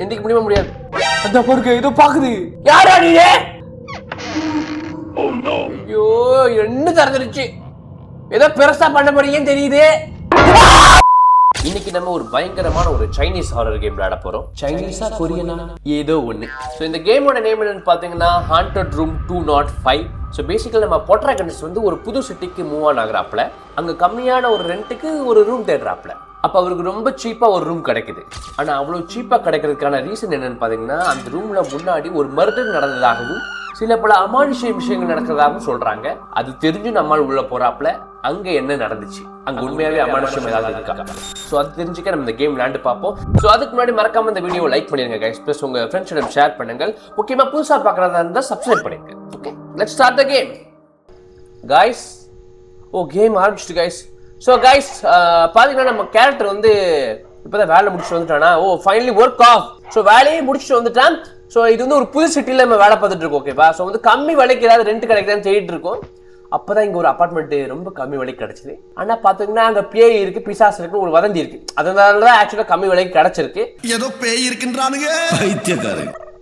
எந்திக்க முடியுமா முடியாது? அந்த பொறுக்கு ஏதோ பாக்குது. யாரா நீ? ஐயோ என்ன திறந்துருச்சு, ஏதோ பெருசா பண்ண போறீங்கன்னு தெரியுது. இன்னைக்கு நம்ம ஒரு பயங்கரமான ஒரு சைனீஸ் ஹாரர் கேம் விளையாட போறோம். சைனீஸா கொரியனா ஏதோ ஒண்ணு. ஸோ இந்த கேமோட நேம் என்னன்னு பாத்தீங்கன்னா ஹாண்டட் ரூம் 205. ஸோ பேசிக்கலி நம்ம பொட்ராகனிஸ்ட் வந்து ஒரு புது சிட்டிக்கு மூவ் ஆன் ஆகுறாப்ல. அங்க கம்மியான ஒரு ரெண்ட்டுக்கு ஒரு ரூம் தேடுறாப்ல. அப்ப அவருக்கு ரொம்ப சீப்பா ஒரு ரூம் கிடைக்குது. ஆனா அவ்வளவு சீப்பா கிடைக்கிறதுக்கான ரீசன் என்னன்னு பாத்தீங்கன்னா அந்த ரூம்ல முன்னாடி ஒரு மர்டர் நடந்ததாகவும் சில பல அமானுஷ்ய விஷயங்கள் நடக்கிறதாகவும் சொல்றாங்க. அது தெரிஞ்சு நம்மால் உள்ள போறாப்ல. அங்க என்ன நடந்துச்சு, அங்க உண்மையாவே அமானுஷ்யம் ஏதாவது இருக்கா, சோ அது தெரிஞ்சுக்க நம்ம இந்த கேம் விளையாண்டு பார்ப்போம். சோ அதுக்கு முன்னாடி மறக்காம இந்த வீடியோ லைக் பண்ணிருங்க கைஸ், ப்ளஸ் உங்க ஃப்ரெண்ட்ஸிடம் ஷேர் பண்ணுங்க. முக்கியமா புதுசா பார்க்கறதா இருந்தா சப்ஸ்கிரைப் பண்ணுங்க. Okay, let's start the game guys. Game ஆரம்பிச்சிட்டு கைஸ். ஸோ கைஸ் பாத்தீங்கன்னா நம்ம கேரக்டர் வந்து இப்போதான் வேலை முடிச்சுட்டு வந்துட்டானா. Finally work of. ஸோ வேலையை முடிச்சுட்டு வந்துட்டான். ஸோ இது வந்து ஒரு புது சிட்டியில் நம்ம வேலை பார்த்துட்டு இருக்கோம். ஓகேவா? ஸோ வந்து கம்மி விலைக்கு ஏதாவது ரெண்ட் கிடைக்குதான்னு தேடிட்டு இருக்கோம். அப்போதான் இங்கே ஒரு அப்பார்ட்மெண்ட் ரொம்ப கம்மி விலைக்கு கிடைச்சிது. ஆனால் பார்த்தீங்கன்னா அங்கே பேய் இருக்கு, பிசாசு இருக்கு, ஒரு வதந்தி இருக்கு. அதனால தான் ஆக்சுவலாக கம்மி விலைக்கு கிடைச்சிருக்கு. ஏதோ பேய் இருக்குன்றானுங்க,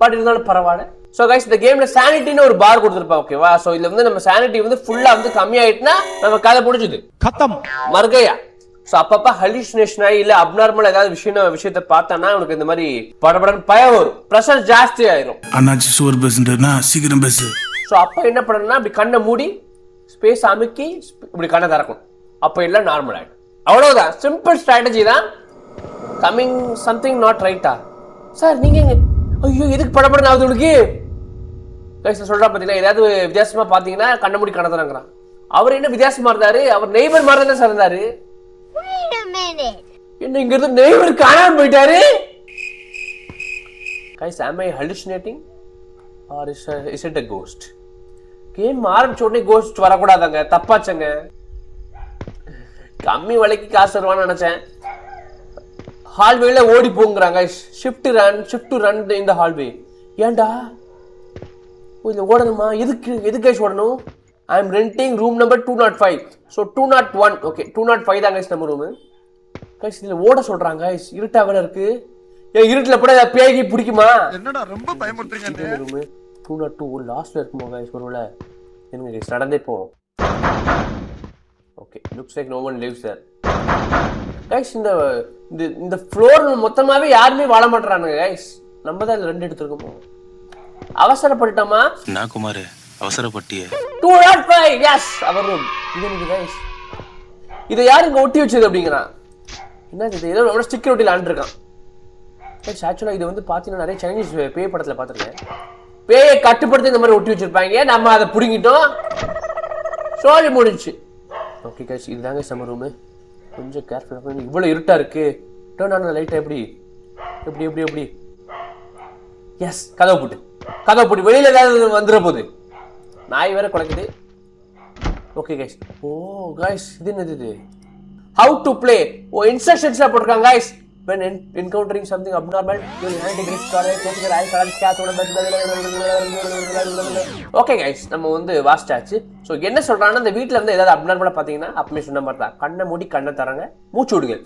பட் இருந்தாலும் பரவாயில்ல. ஸோ கைஸ் இந்த கேம்ல சானிட்டின்னு ஒரு பார் கொடுத்துருப்பாங்க. ஓகேவா? ஸோ இதுல வந்து நம்ம சானிட்டி வந்து ஃபுல்லா வந்து கம்மியாயிட்டுனா நம்ம கதை முடிஞ்சுது, கத்தம் மர்கையா. ஸோ அப்பப்ப ஹலியூசினேஷன் ஆகி இல்ல அப்நார்மல் ஏதாவது விஷயத்தை பார்த்தானா உனக்கு இந்த மாதிரி படபடன்னு பயம் வரும், ப்ரெஷர் ஜாஸ்தி ஆயிரும். அண்ணாச்சி சோர் பேசுனா சீக்கிரம் பேசு. ஸோ அப்ப என்ன பண்ணணும்னா இப்படி கண்ணை மூடி ஸ்பேஸ் அமுக்கி இப்படி கண்ணை திறக்கணும். அப்ப எல்லாம் நார்மல் ஆயிடும். அவ்வளவுதான், சிம்பிள் ஸ்ட்ராட்டஜி தான். கமிங் சம்திங் நாட் ரைட்டா சார்? நீங்க ஐயோ எதுக்கு படபடன்னு ஆகுது உனக்கு? சொல்றா பாத்தீங்கன்னா ஏதாவது வித்தியாசமா பாத்தீங்கன்னா கண்ண மூடி கண்ண திறக்கிறான். அவர் என்ன வித்தியாசமா இருந்தாரு? அவர் நெய்பர் மாதிரி தானே சார் இருந்தாரு. என்ன இங்க இருந்து நெய்பர் காணாம போயிட்டாரு? Guys, am I hallucinating or is it a ghost? Game ஆரம்பிச்ச உடனே கோஸ்ட் வரக்கூடாதாங்க, தப்பாச்சங்க. கம்மி விலைக்கு காசு வருவான்னு நினைச்சேன். ஹால்வேல ஓடி போங்கிறாங்க. ஷிஃப்ட் டு ரன் இந்த ஹால்வே. ஏன்டா இதுல ஓடணுமா? எதுக்கு கைஸ் ஓடணும்? I am renting room number 205. So 201. Okay, 205 தான் கைஸ் நம்ம ரூமு. கைஸ் இதுல ஓட சொல்றாங்க. கைஸ் இருட்டா வேற இருக்கு. இருட்டுல கூட பேய்கி பிடிக்குமா? என்னடா ரொம்ப பயமுறுத்துறீங்க. ரூமு 202 லாஸ்ட்ல இருக்குமோ கைஸ்? ஒருவேளை என்னங்க கைஸ் நடந்தே போவோம். Okay, looks like no one lives there. Guys இந்த ஃப்ளோர் மொத்தமாவே யாருமே வாழ மாட்டறானுங்க கைஸ். நம்ம தான் ரெண்டு எடுத்துருக்கோம். அவசரப்பட்டுட்டோமா? நான் குமார் அவசரப்பட்டியே. 205 எஸ் அவர் ரூம். இது எனக்கு கைஸ் இதை யாரு இங்க ஒட்டி வச்சது அப்படிங்கிறான். என்ன இது? ஏதோ நம்ம ஸ்டிக்கர் ஒட்டி லாண்டிருக்கான். கைஸ் ஆக்சுவலா இது வந்து பாத்தீங்கன்னா நிறைய சைனீஸ் பேய் படத்துல பாத்திருக்கேன். பேயை கட்டுப்படுத்தி இந்த மாதிரி ஒட்டி வச்சிருப்பாங்க. நம்ம அதை புடுங்கிட்டோம், சோழி முடிஞ்சு. ஓகே கைஸ் இதுதாங்க சம்மர் ரூமு. கொஞ்சம் கேர்ஃபுல்லாக. இவ்வளோ இருட்டா இருக்கு. டர்ன் ஆன லைட்டை எப்படி எப்படி எப்படி எப்படி எஸ் கதவை போட்டு வெளியில ஏதாவது வந்துட போகுது. நாய் வேற குலைக்குது. Okay guys. கைஸ் இது என்னது? இது ஹவு டு பிளே. இன்ஸ்ட்ரக்ஷன்ஸ்ல போட்டிருக்காங்க guys. when encountering something abnormal you will hand grip correct take your eye correct cat okay guys நம்ம வந்து வாஸ்டாச்சு. ஸோ என்ன சொல்றாங்கன்னா இந்த வீட்டில் வந்து ஏதாவது அப்நார்மலாக பார்த்தீங்கன்னா அப்பமே சொன்ன மாதிரி தான் கண்ணை மூடி கண்ணை தராங்க, மூச்சு விடுங்க,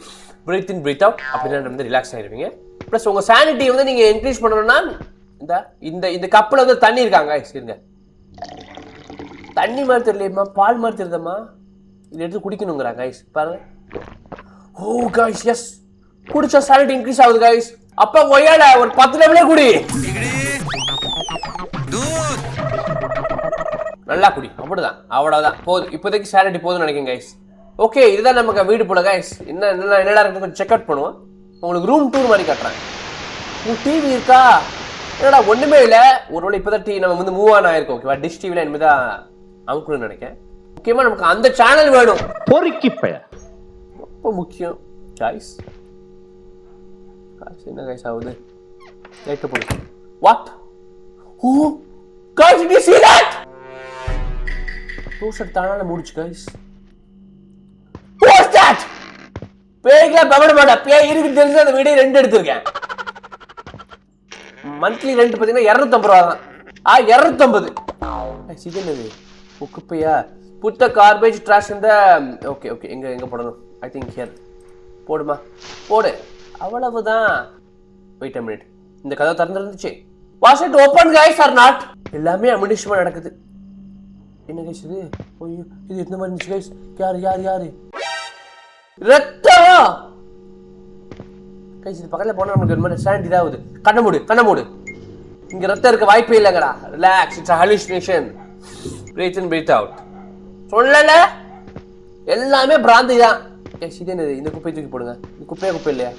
பிரீத் இன் பிரீத் அவுட். அப்படின்னா வந்து ரிலாக்ஸ் ஆகிருவீங்க. ப்ளஸ் உங்கள் சானிட்டி வந்து நீங்கள் இன்க்ரீஸ் பண்ணணும்னா இந்த கப்பில் வந்து தண்ணி இருக்காங்க கைஸ். இருங்க, தண்ணி மாதிரி தெரியலையம்மா, பால் மாதிரி தெரியுதம்மா. இதை எடுத்து குடிக்கணுங்கிறாங்க கைஸ். பாருங்க. கைஸ் எஸ் குடிச்சா சானிட்டி இன்க்ரீஸ் ஆகுது கைஸ். அப்ப கொய்யால ஒரு 10 லெவலே குடி, நல்லா குடி. அப்படிதான், அவ்வளவுதான் போதும். இப்போதைக்கு சானிட்டி போதும்னு நினைக்கிறேன் கைஸ். ஓகே இதுதான் நமக்கு வீடு போல கைஸ். என்னடா இருக்கு கொஞ்சம் செக் அவுட் பண்ணுவோம். உங்களுக்கு ரூம் டூர் மாதிரி காட்டுறேன். டிவி இருக்கா? என்னடா ஒண்ணுமே இல்லை. ஒருவேளை இப்போதான் நம்ம வந்து மூவ் ஆன் ஆயிருக்கோம். ஓகேவா? டிஷ் டிவில இனிமேதான் அமுக்கணும்னு நினைக்கிறேன். முக்கியமா நமக்கு அந்த சேனல் வேணும். பொறுக்கி பெயர் ரொம்ப முக்கியம் கைஸ். என்ன கைஸ் ஆகுது? லைட் போடு. What? Guys, did you see that? டோஸ்ட் தானால மூடிச்சு கைஸ். What's that? பேய்ல பவட மாட்டா. பேய் இருக்கு தெரிஞ்சு அந்த வீடியோ 2 எடுத்துர்க்கேன். மந்த்லி ரெண்ட் பாத்தீங்கன்னா 250 ரூபாய் தான். 250. கைஸ் இது என்னது? குப்பையா? put the garbage trash in the okay எங்க போடணும்? I think here போடுமா, போடு. அவ்வளவுதான். Wait a minute. இந்த கதவு திறந்துருந்துச்சு. Was it open guys or not? எல்லாமே அமினிஷமா நடக்குது. என்ன கைஸ் இது? ஐயோ இது என்ன மாதிரி இருந்துச்சு கைஸ்? யாரு யாரு யாரு? ரத்தம் கைஸ். இது பக்கத்துல போனா நமக்கு ஒரு மாதிரி ஸ்டாண்ட் இதாகுது. கண்ண மூடு. இங்க ரத்தம் இருக்க வாய்ப்பே இல்லைங்கடா. Relax, it's hallucination. Breathe in breathe out. சொல்லல எல்லாமே பிராந்தி தான். இது என்னது? இந்த குப்பையை தூக்கி போடுங்க. இந்த குப்பை இல்லையா?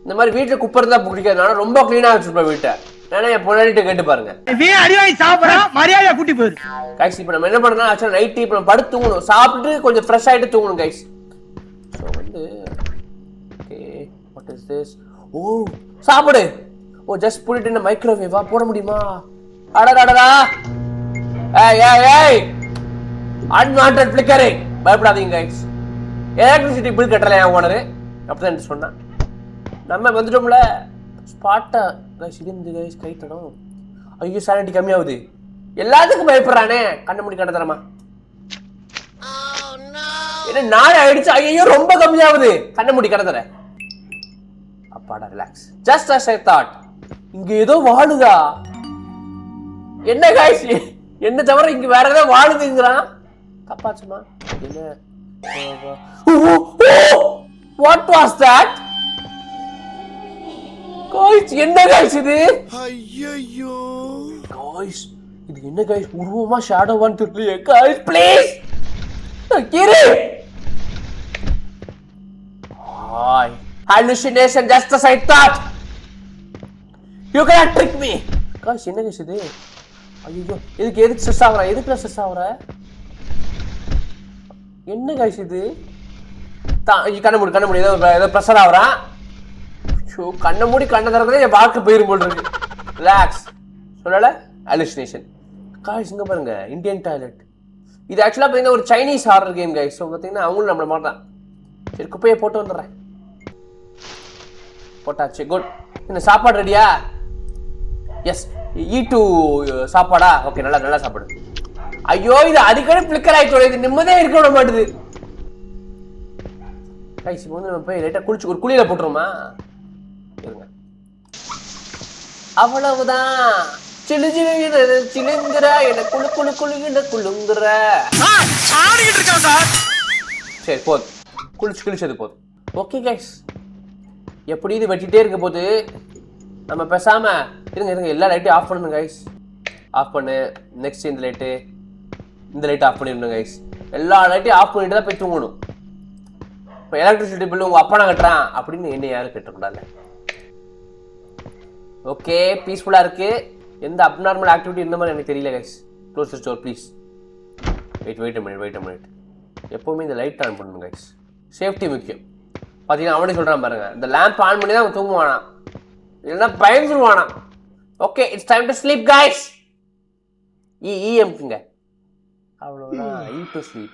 இந்த மாதிரி வீட்டுல குப்பை இருந்தா பிடிக்காது. நான் ரொம்ப கிளீனா வச்சிருப்பேன் வீட்டை. ஏன்னா என் பொண்ணாடிட்டு கேட்டு பாருங்க. கைஸ் இப்ப நம்ம என்ன பண்ணணும்? ஆக்சுவலா நைட்டு இப்ப நம்ம படுத்து தூங்கணும். சாப்பிட்டு கொஞ்சம் ஃப்ரெஷ் ஆயிட்டு தூங்கணும் கைஸ். ஸோ வந்து okay what is this? Oh சாப்பிடு. Oh just put it in மைக்ரோவேவா? போட முடியுமா? அடடடடா. ஏய் அன்வான்டட் ஃபிளிக்கரிங். பயப்படாதீங்க கைஸ். எலக்ட்ரிசிட்டி பில் கட்டல என் ஓனர். அப்படிதான் சொன்னான். நம்ம வந்துட்டோம்ல ஸ்பாட்டா கைஸ். இது இந்த கைஸ் கை தடம். ஐயோ சானிட்டி கம்மியாகுது. எல்லாத்துக்கும் பயப்படுறானே. கண்ண மூடி கண்ண தரமா? என்ன நாளை ஆயிடுச்சு? ஐயோ ரொம்ப கம்மியாகுது. கண்ண மூடி கண்ண தர. அப்பாடா relax. Just as I thought. இங்க ஏதோ வாழுதா? என்ன கைஸ்? என்ன தவிர இங்க வேற ஏதோ வாழுதுங்கிறான். தப்பாச்சுமா? என்ன? What was that? Guys, என்ன guys இது? ஐயோ Guys, இது என்ன guys? உருவமா ஷேடோவான்னு தெரியலையே. Guys, please. Giri. Hi. Hallucination just as I thought. You cannot trick me. Guys, என்ன guys இது? ஐயோ, எதுக்கு ஸ்ட்ரெஸ் ஆவற? எதுக்கு ஸ்ட்ரெஸ் ஆவற? என்ன கைஸ் இது? கண்ண மூடி ஏதோ பிரஷர் ஆகுறான். கண்ண மூடி கண்ண திறக்கிறதே என் வாழ்க்கை போயிரும் போல் இருக்கு. ரிலாக்ஸ். சொல்லல ஹாலுசினேஷன். கைஸ் இங்க பாருங்க இந்தியன் டாய்லெட். இது ஆக்சுவலா பாத்தீங்கன்னா ஒரு Chinese horror game guys. So பாத்தீங்கன்னா அவங்களும் நம்மள மாதிரி தான். சரி குப்பையை போட்டு வந்துடுறேன். போட்டாச்சு. குட். இந்த சாப்பாடு ரெடியா? எஸ். ஈட்டு சாப்பாடா? ஓகே நல்லா சாப்பாடு. ஐயோ இது அடிக்கடி பிளிக்கர் ஆயிட்டோம். இது நிம்மதியே இருக்க விட மாட்டுது. கைஸ் இப்போ வந்து நம்ம போய் லைட்டா குளிச்சு ஒரு குளியில போட்டுருமா? இருங்க. அவ்வளவுதான். சிலுங்குற என்ன குளுங்குற. சரி போதும். குளிச்சது போதும். Okay guys. எப்படி இது வெட்டிட்டே இருக்க போது நம்ம பேசாம இருங்க எல்லா லைட்டையும் ஆஃப் பண்ணணும் கைஸ். ஆஃப் பண்ணு. நெக்ஸ்ட் இந்த லைட் ஆஃப் பண்ணிடணும் கைஸ். எல்லா லைட்டையும் ஆஃப் பண்ணிட்டு தான் போய் தூங்கணும். இப்போ எலக்ட்ரிசிட்டி பில்லு உங்க அப்பா நான் கட்டுறான் அப்படின்னு என்ன யாரும் கேட்டக்கூடாது. ஓகே பீஸ்ஃபுல்லா இருக்கு. எந்த அப்நார்மல் ஆக்டிவிட்டி இந்த மாதிரி எனக்கு தெரியல guys. Close the store please. Wait a minute. எப்பவுமே இந்த லைட் ஆன் பண்ணணும் கைஸ். சேஃப்டி முக்கியம். பார்த்தீங்கன்னா அவனே சொல்றான் பாருங்க. இந்த லேம்ப் ஆன் பண்ணி தான் அவன் தூங்குவானா, இல்லைன்னா பயந்துருவானா. Okay it's time to sleep guys. இஎம்க்குங்க அவ்வளோதான். To sleep.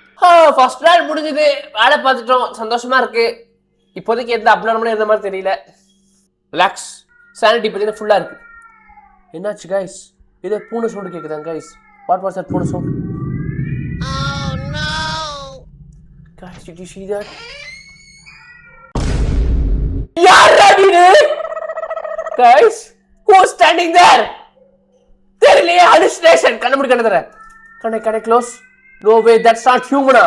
ஃபர்ஸ்ட் நாள் முடிஞ்சது. வேலை பார்த்துட்டோம். சந்தோஷமா இருக்கு. இப்போதைக்கு எந்த அப்நார்மலும் இருந்த மாதிரி தெரியல. ரிலாக்ஸ். சானிட்டி பார்த்தீங்கன்னா ஃபுல்லாக இருக்கு. என்னாச்சு கைஸ்? இதே பூனை சவுண்டு கேட்குதாங்க கைஸ். வாட் வாஸ் தட் பூனை sound? Guys, did you see that? யாரா நீ? Guys, who's standing there? தெரியலையே. hallucination. கண்ண தர. கண்ணை close. No way, that's not human.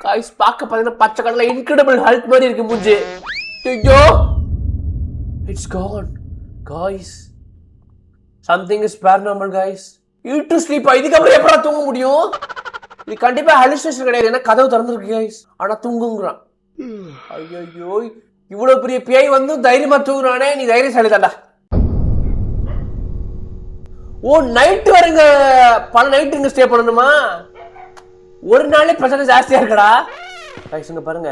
Guys, பார்க்க பார்த்தீங்கன்னா பச்சை கலர்ல இன்கிரெடிபிள் ஹல்க் மாதிரி இருக்கு மூஞ்சி. ஐயோ it's gone. Guys, something is paranormal guys. You to sleep. இதுக்கப்புறம் எப்படா தூங்க முடியும்? இது கண்டிப்பா ஹாலுசினேஷன் கிடையாது. ஏன்னா கதவு திறந்துருக்கு கைஸ். ஆனா தூங்குங்கிறான். ஐயோ இவ்வளவு பெரிய பேய் வந்து தைரியமா தூங்குறானே. நீ தைரியசாலி தான்டா. ஓ நைட் வரங்க. பல நைட் இங்க ஸ்டே பண்ணணுமா? ஒரு நாளே பிரச்சனை ஜாஸ்தியா இருக்கடா கைஸ். இங்க பாருங்க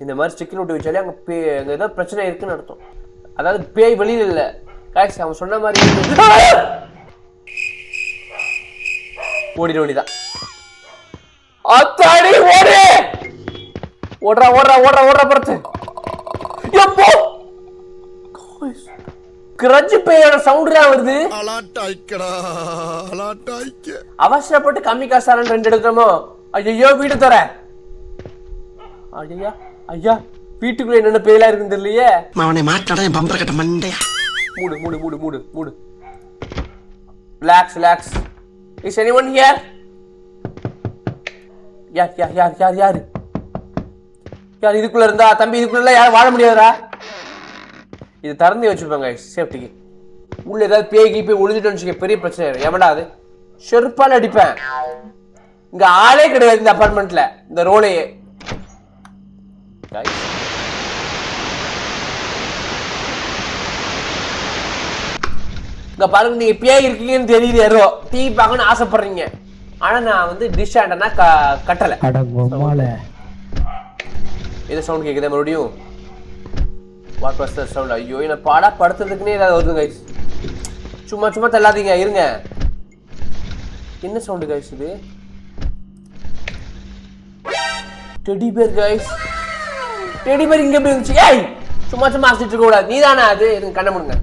இந்த மாதிரி ஸ்டிக்கர் விட்டு வச்சாலே அங்க ஏதோ பிரச்சனை இருக்குன்னு அர்த்தம். அதாவது பேய் வெளியில இல்ல கைஸ். அவன் சொன்ன மாதிரி ஓடிட வேண்டியதான். அத்தாடி ஓடுற பரத்து. எப்போ கிரட்ஜ் பேயோட சவுண்ட் வருது. அவசரப்பட்டு கம்மி காசாரன் 2 எடுக்கிறோமோ. ஐயோ வீடு தர. ஐயா வீட்டுக்குள்ள என்னென்ன பேயெல்லாம் இருக்குன்னு தெரியலையே. அவனை மாட்டாடா என் பம்பர கட்ட மண்டையா. மூடு. Relax. Is anyone here? யார் இதுக்குள்ள இருந்தா தம்பி, இதுக்குள்ள யாரும் வாழ முடியாதுடா. இது திறந்து வச்சுப்பாங்க சேஃப்டிக்கு. உள்ள ஏதாவது பேய் போய் ஒளிஞ்சிட்டு வச்சுக்க, பெரிய பிரச்சனை. எவன்டா அது? செருப்பால அடிப்பேன். இங்க ஆளே கிடையாது இந்த அபார்ட்மெண்ட்ல, இந்த ரோலையே. இங்க பாருங்க, நீங்க பேய் இருக்கீங்கன்னு தெரியுது, யாரோ டிவி பார்க்கணும்னு ஆசைப்படுறீங்க. ஆனா நான் வந்து டிஷ் ஆண்டனா கட்டல. இது சவுண்ட் கேக்குதா மறுபடியும்? What was that sound? ஐயோ, என்ன பாடா படுத்துறதுக்குன்னே ஏதாவது வருது கைஸ். சும்மா தள்ளாதீங்க, இருங்க. என்ன சவுண்ட் கைஸ் இது? Teddy bear guys. Teddy bear இங்க எப்படி இருந்துச்சு? ஏய், சும்மா அசிட்டு இருக்க கூடாது. நீதானே அது? இருங்க, கண்ண முடுங்க.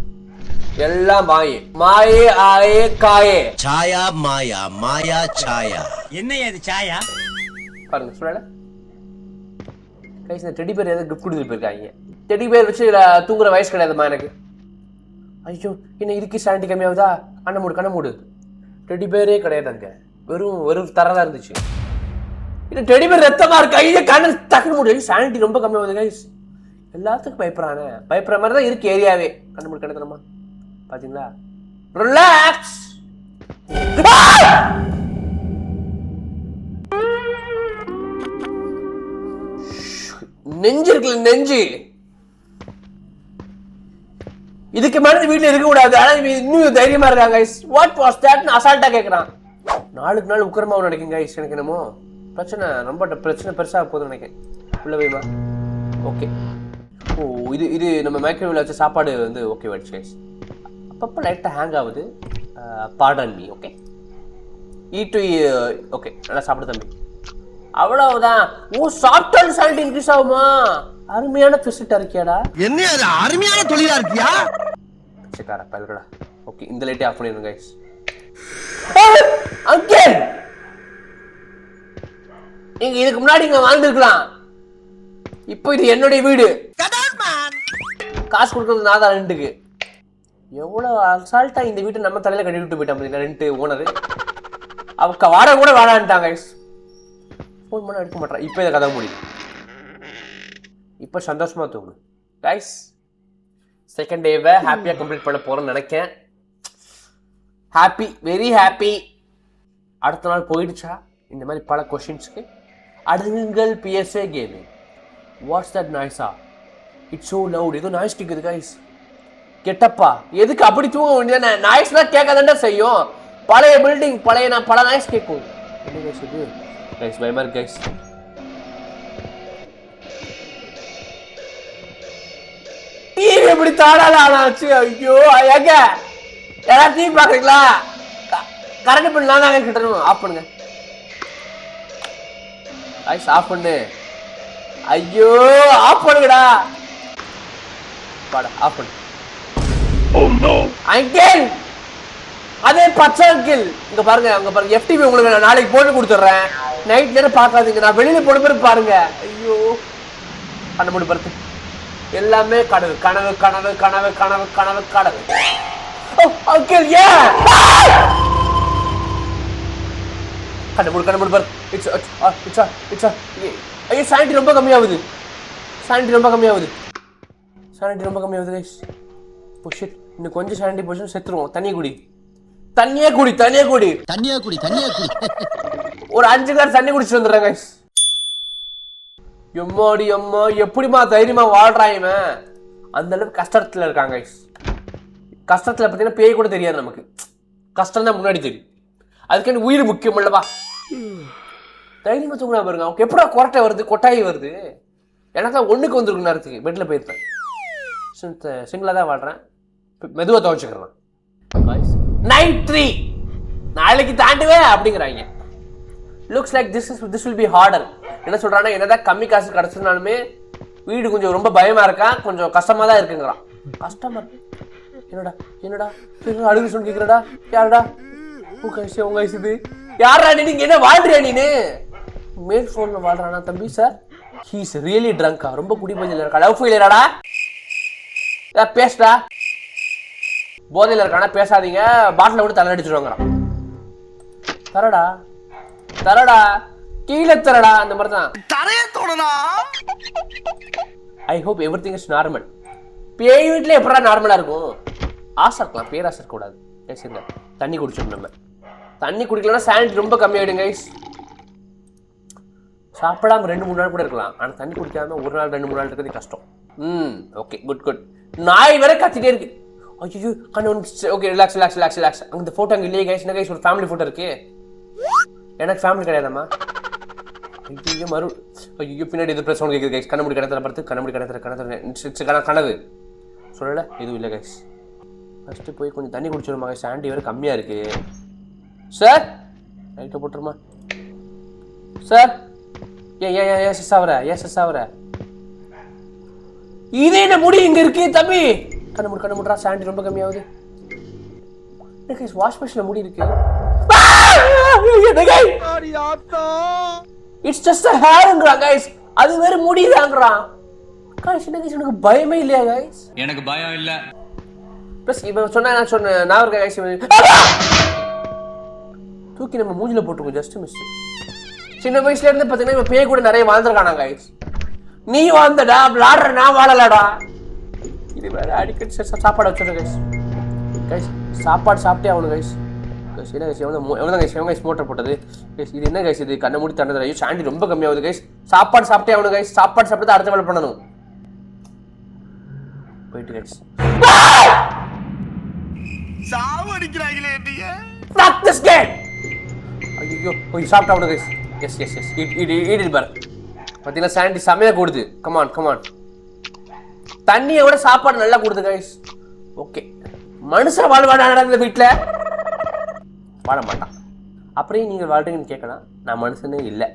எல்லாம் மாயே ஆயே காயே. சாயா மாயா சாயா. என்ன இது சாயா? பாருங்க சொல்லல கைஸ், இந்த டெடி பேர் ஏதாவது கிஃப்ட் கொடுத்துட்டு போயிருக்காங்க. டெடி பேர் வச்சு தூங்குற வயசு கிடையாதுமா எனக்கு. ஐயோ, என்ன இதுக்கு சாண்டி கம்மியாகுதா? கண்ண மூடு. டெடி பேரே கிடையாது அங்க, வெறும் தரதா இருந்துச்சு. இது டெடி பேர் ரத்தமா இருக்கு. ஐயோ, கண்ணு டக்குனு மூடு. சானிட்டி ரொம்ப கம்மியாகுது கைஸ். எல்லாத்துக்கும் பயப்படுற மாதிரி தான் இருக்கு ஏரியாவே. கண்ணு மூடு, கண்ணத்தனமா பாத்தீங்களா? ரிலாக்ஸ். நெஞ்சு இருக்குல்ல, நெஞ்சு. இதுக்கு மேல வீட்டுல இருக்க கூடாது. ஆனா இன்னும் தைரியமா இருக்காங்க. What was that? அசால்ட்டா கேக்குறான். நாளுக்கு நாள் உக்கிரமா நினைக்குங்க கைஸ். எனக்கு என்னமோ பிரச்சனை பெருசாக போகுதுன்னு நினைக்கிறேன். உள்ள வைமா. ஓகே. ஓ, இது நம்ம மைக்ரோவேவ்ல வச்ச சாப்பாடு வந்து ஓகே ஆயிடுச்சு கைஸ். அப்பப்போ லைட்டாக ஹேங் ஆகுது. Pardon me. ஓகே, ஓகே, நல்லா சாப்பிடு தம்பி. அவ்வளவுதான். ஓ, சாப்பிட்டாலும் சாலிட்டி இன்க்ரீஸ் ஆகுமா? அருமையான பிசிட்டா இருக்கியாடா. என்ன அது அருமையான தொழிலா இருக்கியா? பிச்சைக்கார பயல்கடா. ஓகே, இந்த லைட்டை ஆஃப் பண்ணிடுங்க கைஸ். அங்கிள், நீங்க இதுக்கு முன்னாடி இங்க வாழ்ந்துருக்கலாம். இப்போ இது என்னுடைய வீடு. காசு கொடுக்கறது நான் தான் ரெண்டுக்கு. எவ்வளவு அசால்ட்டா இந்த வீட்டை நம்ம தலையில கட்டி விட்டு போயிட்டான் பாத்தீங்களா ரெண்டு ஓனர். அவ வாடகை கூட வேணான்ட்டாங்க. ஃபோன் பண்ண எடுக்க மாட்டான். இப்போ இதை கதை முடியும். இப்போ சந்தோஷமா தூங்கு கைஸ். செகண்ட் டேவை ஹாப்பியாக கம்ப்ளீட் பண்ண போறேன்னு நினைக்கிறேன். Happy, very happy. அடுத்த நாள் போயிடுச்சா இந்த மாதிரி பல கொஸ்டின்ஸ்க்கு? அடுங்கள் பிஎஸ்ஏ கேமிங். வாட்ஸ் தட் நாய்ஸா? It's so loud. ஏதோ நாய்ஸ் கேட்குது கைஸ். கெட்டப்பா, எதுக்கு அப்படி தூங்க வேண்டியதானே? நாய்ஸ்லாம் கேட்காதாண்டா செய்யும். பழைய பில்டிங், பல நாய்ஸ் கேட்கும். என்ன கைஸ் இது? கைஸ் பயமா இருக்கு கைஸ். டிவி எப்படி தாடால ஆனாச்சு? ஐயோ, ஏங்க யாராவது டிவி பாக்குறீங்களா? கரண்ட் பில் நான் தான் கட்டணும். ஆஃப் பண்ணுங்க கைஸ், ஆஃப் பண்ணு. ஐயோ, ஆஃப் பண்ணுங்கடா. பாடா, ஆஃப் பண்ணு. அங்கிள், அதே பச்சை அங்கிள். இங்க பாருங்க, அங்க பாருங்க. எஃப்டிவி உங்களுக்கு நான் நாளைக்கு போட்டு கொடுத்துட்றேன். நைட் நேரம் பார்க்காதீங்க, நான் வெளியில போன பிறகு பாருங்க. ஐயோ, கண்ண மூடி படுத்து. எல்லாமே கனவு கனவு கனவு கனவு கனவு கனவு கனவு. அங்கிள், ஏன் கண்ண மூடி பாரு. ஐயோ, சானிட்டி ரொம்ப கம்மியாகுது. சானிட்டி ரொம்ப கம்மியாகுது கைஸ். ஓ ஷிட், இன்னும் கொஞ்சம் சானிட்டி போச்சு செத்துருவோம். தண்ணியே குடி. ஒரு 5 கிளாஸ் தண்ணி குடிச்சிட்டு வந்துடுறேன் கைஸ். எம்மாடி அம்மா, எப்படிமா தைரியமா வாழ்றான்? அந்த அளவுக்கு கஷ்டத்துல இருக்காங்க கைஸ். கஷ்டத்துல பார்த்தீங்கன்னா பேய் கூட தெரியாது நமக்கு. கஷ்டம் தான் முன்னாடி தெரியும். அதுக்கு உயிர் முக்கியம் இல்லவா? தைரியமா தூங்கினா பாருங்க. அவங்க எப்படா கொட்டாய் வருது. எனக்கு தான் ஒண்ணுக்கு வந்துருக்கு நேரத்துக்கு பெட்ல போயிருப்பேன். சிங்கிளா தான் வாழ்றேன். மெதுவா துவைச்சுக்கிறேன். நைட் 3 நாளைக்கு தாண்டுவேன் அப்படிங்கிறாங்க. Looks like this will be harder. என்ன சொல்றான்னா, என்னதான் கம்மி காசு கிடைச்சிருந்தாலுமே வீடு கொஞ்சம் ரொம்ப பயமா இருக்கான், கொஞ்சம் கஷ்டமா தான் இருக்குங்கிறான். கஷ்டமா இருக்கு. என்னடா அழுகு சொல்லி கேக்குறடா. யாருடா? உங்க இது யாரா? நீங்க என்ன வாழ்றியா? நீனு மேல் போன்ல வாழ்றானா தம்பி? சார், ஹீ இஸ் ரியலி ட்ரங்கா. ரொம்ப குடி பஞ்சில இருக்கா. லவ் ஃபெயிலியராடா? பேசுடா. போதையில் இருக்கானா பேசாதீங்க, பாட்டில விட்டு தலை அடிச்சிருவாங்கறான். தரடா தரடா கீழே தரடா, அந்த மாதிரி தான். தரைய தொடடா. I hope everything is normal. பேய் வீட்டில் எப்படா நார்மலாக இருக்கும்? ஆசை இருக்கலாம், பேராசை இருக்கக்கூடாது. சரிங்க, தண்ணி குடிச்சிடும். நம்ம தண்ணி குடிக்கலன்னா சானிட்டி ரொம்ப கம்மியாயிடும் கைஸ். சாப்பிடாம 2-3 நாள் கூட இருக்கலாம், ஆனால் தண்ணி குடிக்காம 1 நாள் 2-3 நாள் இருக்கிறது கஷ்டம். Okay, good good. நாய் வேற கத்திட்டே இருக்கு. ஐயோ கண்ணு வந்து. Okay, relax relax relax relax. அந்த ஃபோட்டோ அங்கே இல்லையே கைஸ். என்ன கைஸ், ஒரு ஃபேமிலி ஃபோட்டோ இருக்கு. எனக்கு ஃபேமிலி கிடையாதாம்மா. ஐயோ மறு. ஐயோ பின்னாடி எது பிரச்சனை கேட்குது கைஸ். கண்ணு முடி கிணத்துல பார்த்து கண்ணு முடி கிணத்துல கனவு சொல்லலை, எதுவும் இல்லை கைஸ். ஃபஸ்ட்டு போய் கொஞ்சம் தண்ணி குடிச்சிடுமா கைஸ். ஆண்டி வேறு கம்மியாக இருக்கு. சார் லைட்டை போட்டுருமா சார். ஏன் செஸ் ஆகுற இதே என்ன முடி இங்க இருக்கு தம்பி. கண்ணு முடுறா. சாண்டி ரொம்ப கம்மியாகுது. வாஷ் மிஷின்ல முடி இருக்கு. இட்ஸ் ஜஸ்ட் a hairங்கறான் கைஸ். அது வேற முடிதாங்கறான் கைஸ். என்ன கைஸ், எனக்கு பயமே இல்லையா கைஸ்? எனக்கு பயம் இல்ல. ப்ளஸ் இவன் நான் சொன்னேன் நான் இருக்க கைஸ். தூக்கி நம்ம மூஞ்சில போட்டுருக்கோம், ஜஸ்ட் மிஸ். சின்ன வயசுல இருந்து பாத்தீங்கன்னா இவன் பேய் கூட நிறைய வாழ்ந்துருக்கானா கைஸ். நீ வாழ்ந்தடா, விளாடுற நான் வாழலடா. இது வேற அடிக்கடி சாப்பாடு வச்சிருக்க கைஸ். கைஸ் சாப்பாடு சாப்பிட்டே ஆகணும் கைஸ். என்ன கைஸ், எவ்வளோ கைஸ் மோட்டர் போட்டது கைஸ். இது என்ன கைஸ், இது கண்ணை மூடி தண்டது. ஐயோ சாண்டி ரொம்ப கம்மியாகுது கைஸ். சாப்பாடு சாப்பிட்டே ஆகணும் கைஸ். சாப்பாடு சாப்பிட்டு அடுத்த வேலை பண்ணணும். போயிட்டு கைஸ் சாவடிக்கிறாங்களே என்னைய. fuck this game. ஐயோ போய் சாப்பிட்டா ஆகணும் கைஸ். எஸ் இட் பார். பார்த்தீங்களா சாண்டி செமையா கொடுது. கமான் தண்ணியை விட சாப்பாடு நல்லா கொடுது கைஸ். ஓகே, மனுஷன் வாழ்வாடா இந்த வீட்டில்? வாழ மாட்டான். அப்படியே நீங்கள் வாழ்றீங்கன்னு கேட்கலாம். நான் மனுஷனே இல்லை.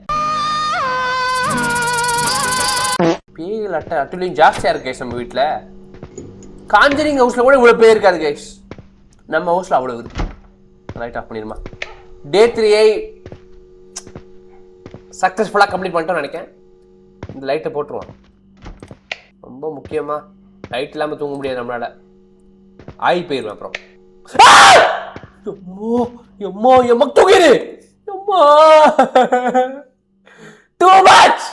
பேய்கள் அட்டுலையும் ஜாஸ்தியாக இருக்கு கைஸ் நம்ம வீட்டில். காஞ்சரிங் ஹவுஸில் கூட இவ்வளோ பேர் இருக்காது கைஸ். நம்ம ஹவுஸில் அவ்வளோ இருக்கு. Right of பண்ணிடுமா. Day 3 சக்ஸஸ்ஃபுல்லாக கம்ப்ளீட் பண்ணிட்டோம்னு நினைக்கிறேன். இந்த லைட்டை போட்டுருவோம். ரொம்ப முக்கியமாக லைட் இல்லாமல் தூங்க முடியாது நம்மளால. ஆகி போயிடுவேன் அப்புறம். எம்மோ தூங்கிடு. Too much.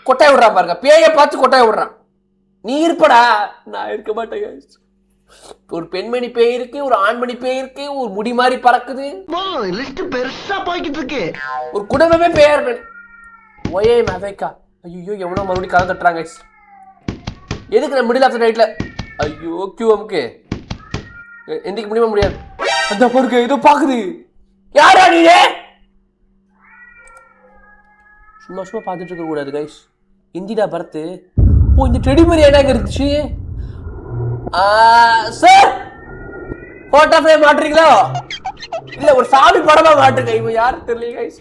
கொட்டாய் விடுறான் பாருங்க, பேயை பார்த்து கொட்டாய் விடுறான். நீ இருப்படா, நான் இருக்க மாட்டேன். ஒரு பெண்மணி பேய் இருக்கு, ஒரு ஆண்மணி பேய் இருக்கு, ஒரு முடி மாதிரி பறக்குது. லிஸ்ட் பெருசா போய்கிட்டு இருக்கு. ஒரு குடும்பமே பேயா இருக்கு. ஒயே மவேக்கா. ஐயோ எவ்வளோ மறுபடியும் கதை தட்டுறாங்க. எதுக்கு நான் மிடில் ஆஃப் த நைட்ல? ஐயோ கியூஎம்க்கு எந்திக்க முடியாது. அந்த பொறுக்கு ஏதோ பாக்குது. யாரா நீ? சும்மா பார்த்துட்டு இருக்க கூடாது கைஸ். இந்திடா பரத்து. ஓ இந்த டெடி மாதிரி என்னங்க இருந்துச்சு சார்? Photo frame மாட்டுறீங்களா? இல்ல ஒரு சாமி படமா மாட்டுங்க. இவன் யாரு தெரியல கைஸ்.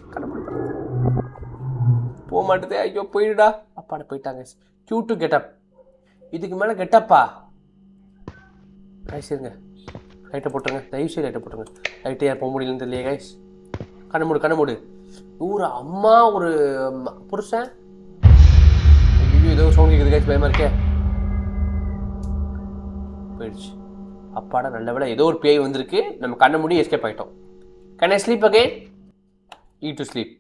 போக மாட்டுது. ஐயோ போயிடுடா. அப்பாட போயிட்டாங்க. Cute getup. இதுக்கு மேல கெட்டப்பா கைஸ். இருங்க, லைட்டை போட்டுருங்க தயவுசெய்து. லைட்டை போட்டுருங்க. லைட்டை யார் போக முடியலன்னு தெரியலையே கைஸ். கண்ணு மூடு. ஒரு அம்மா ஒரு புருஷன். ஐயோ ஏதோ சவுண்ட் கேட்குது கைஸ், பயமா இருக்கே. போயிடுச்சு. அப்பாடா நல்ல வேளை ஏதோ ஒரு பேய் வந்திருக்கு. நம்ம கண்ணை மூடி எஸ்கேப் ஆகிட்டோம். Can I sleep again? E to sleep,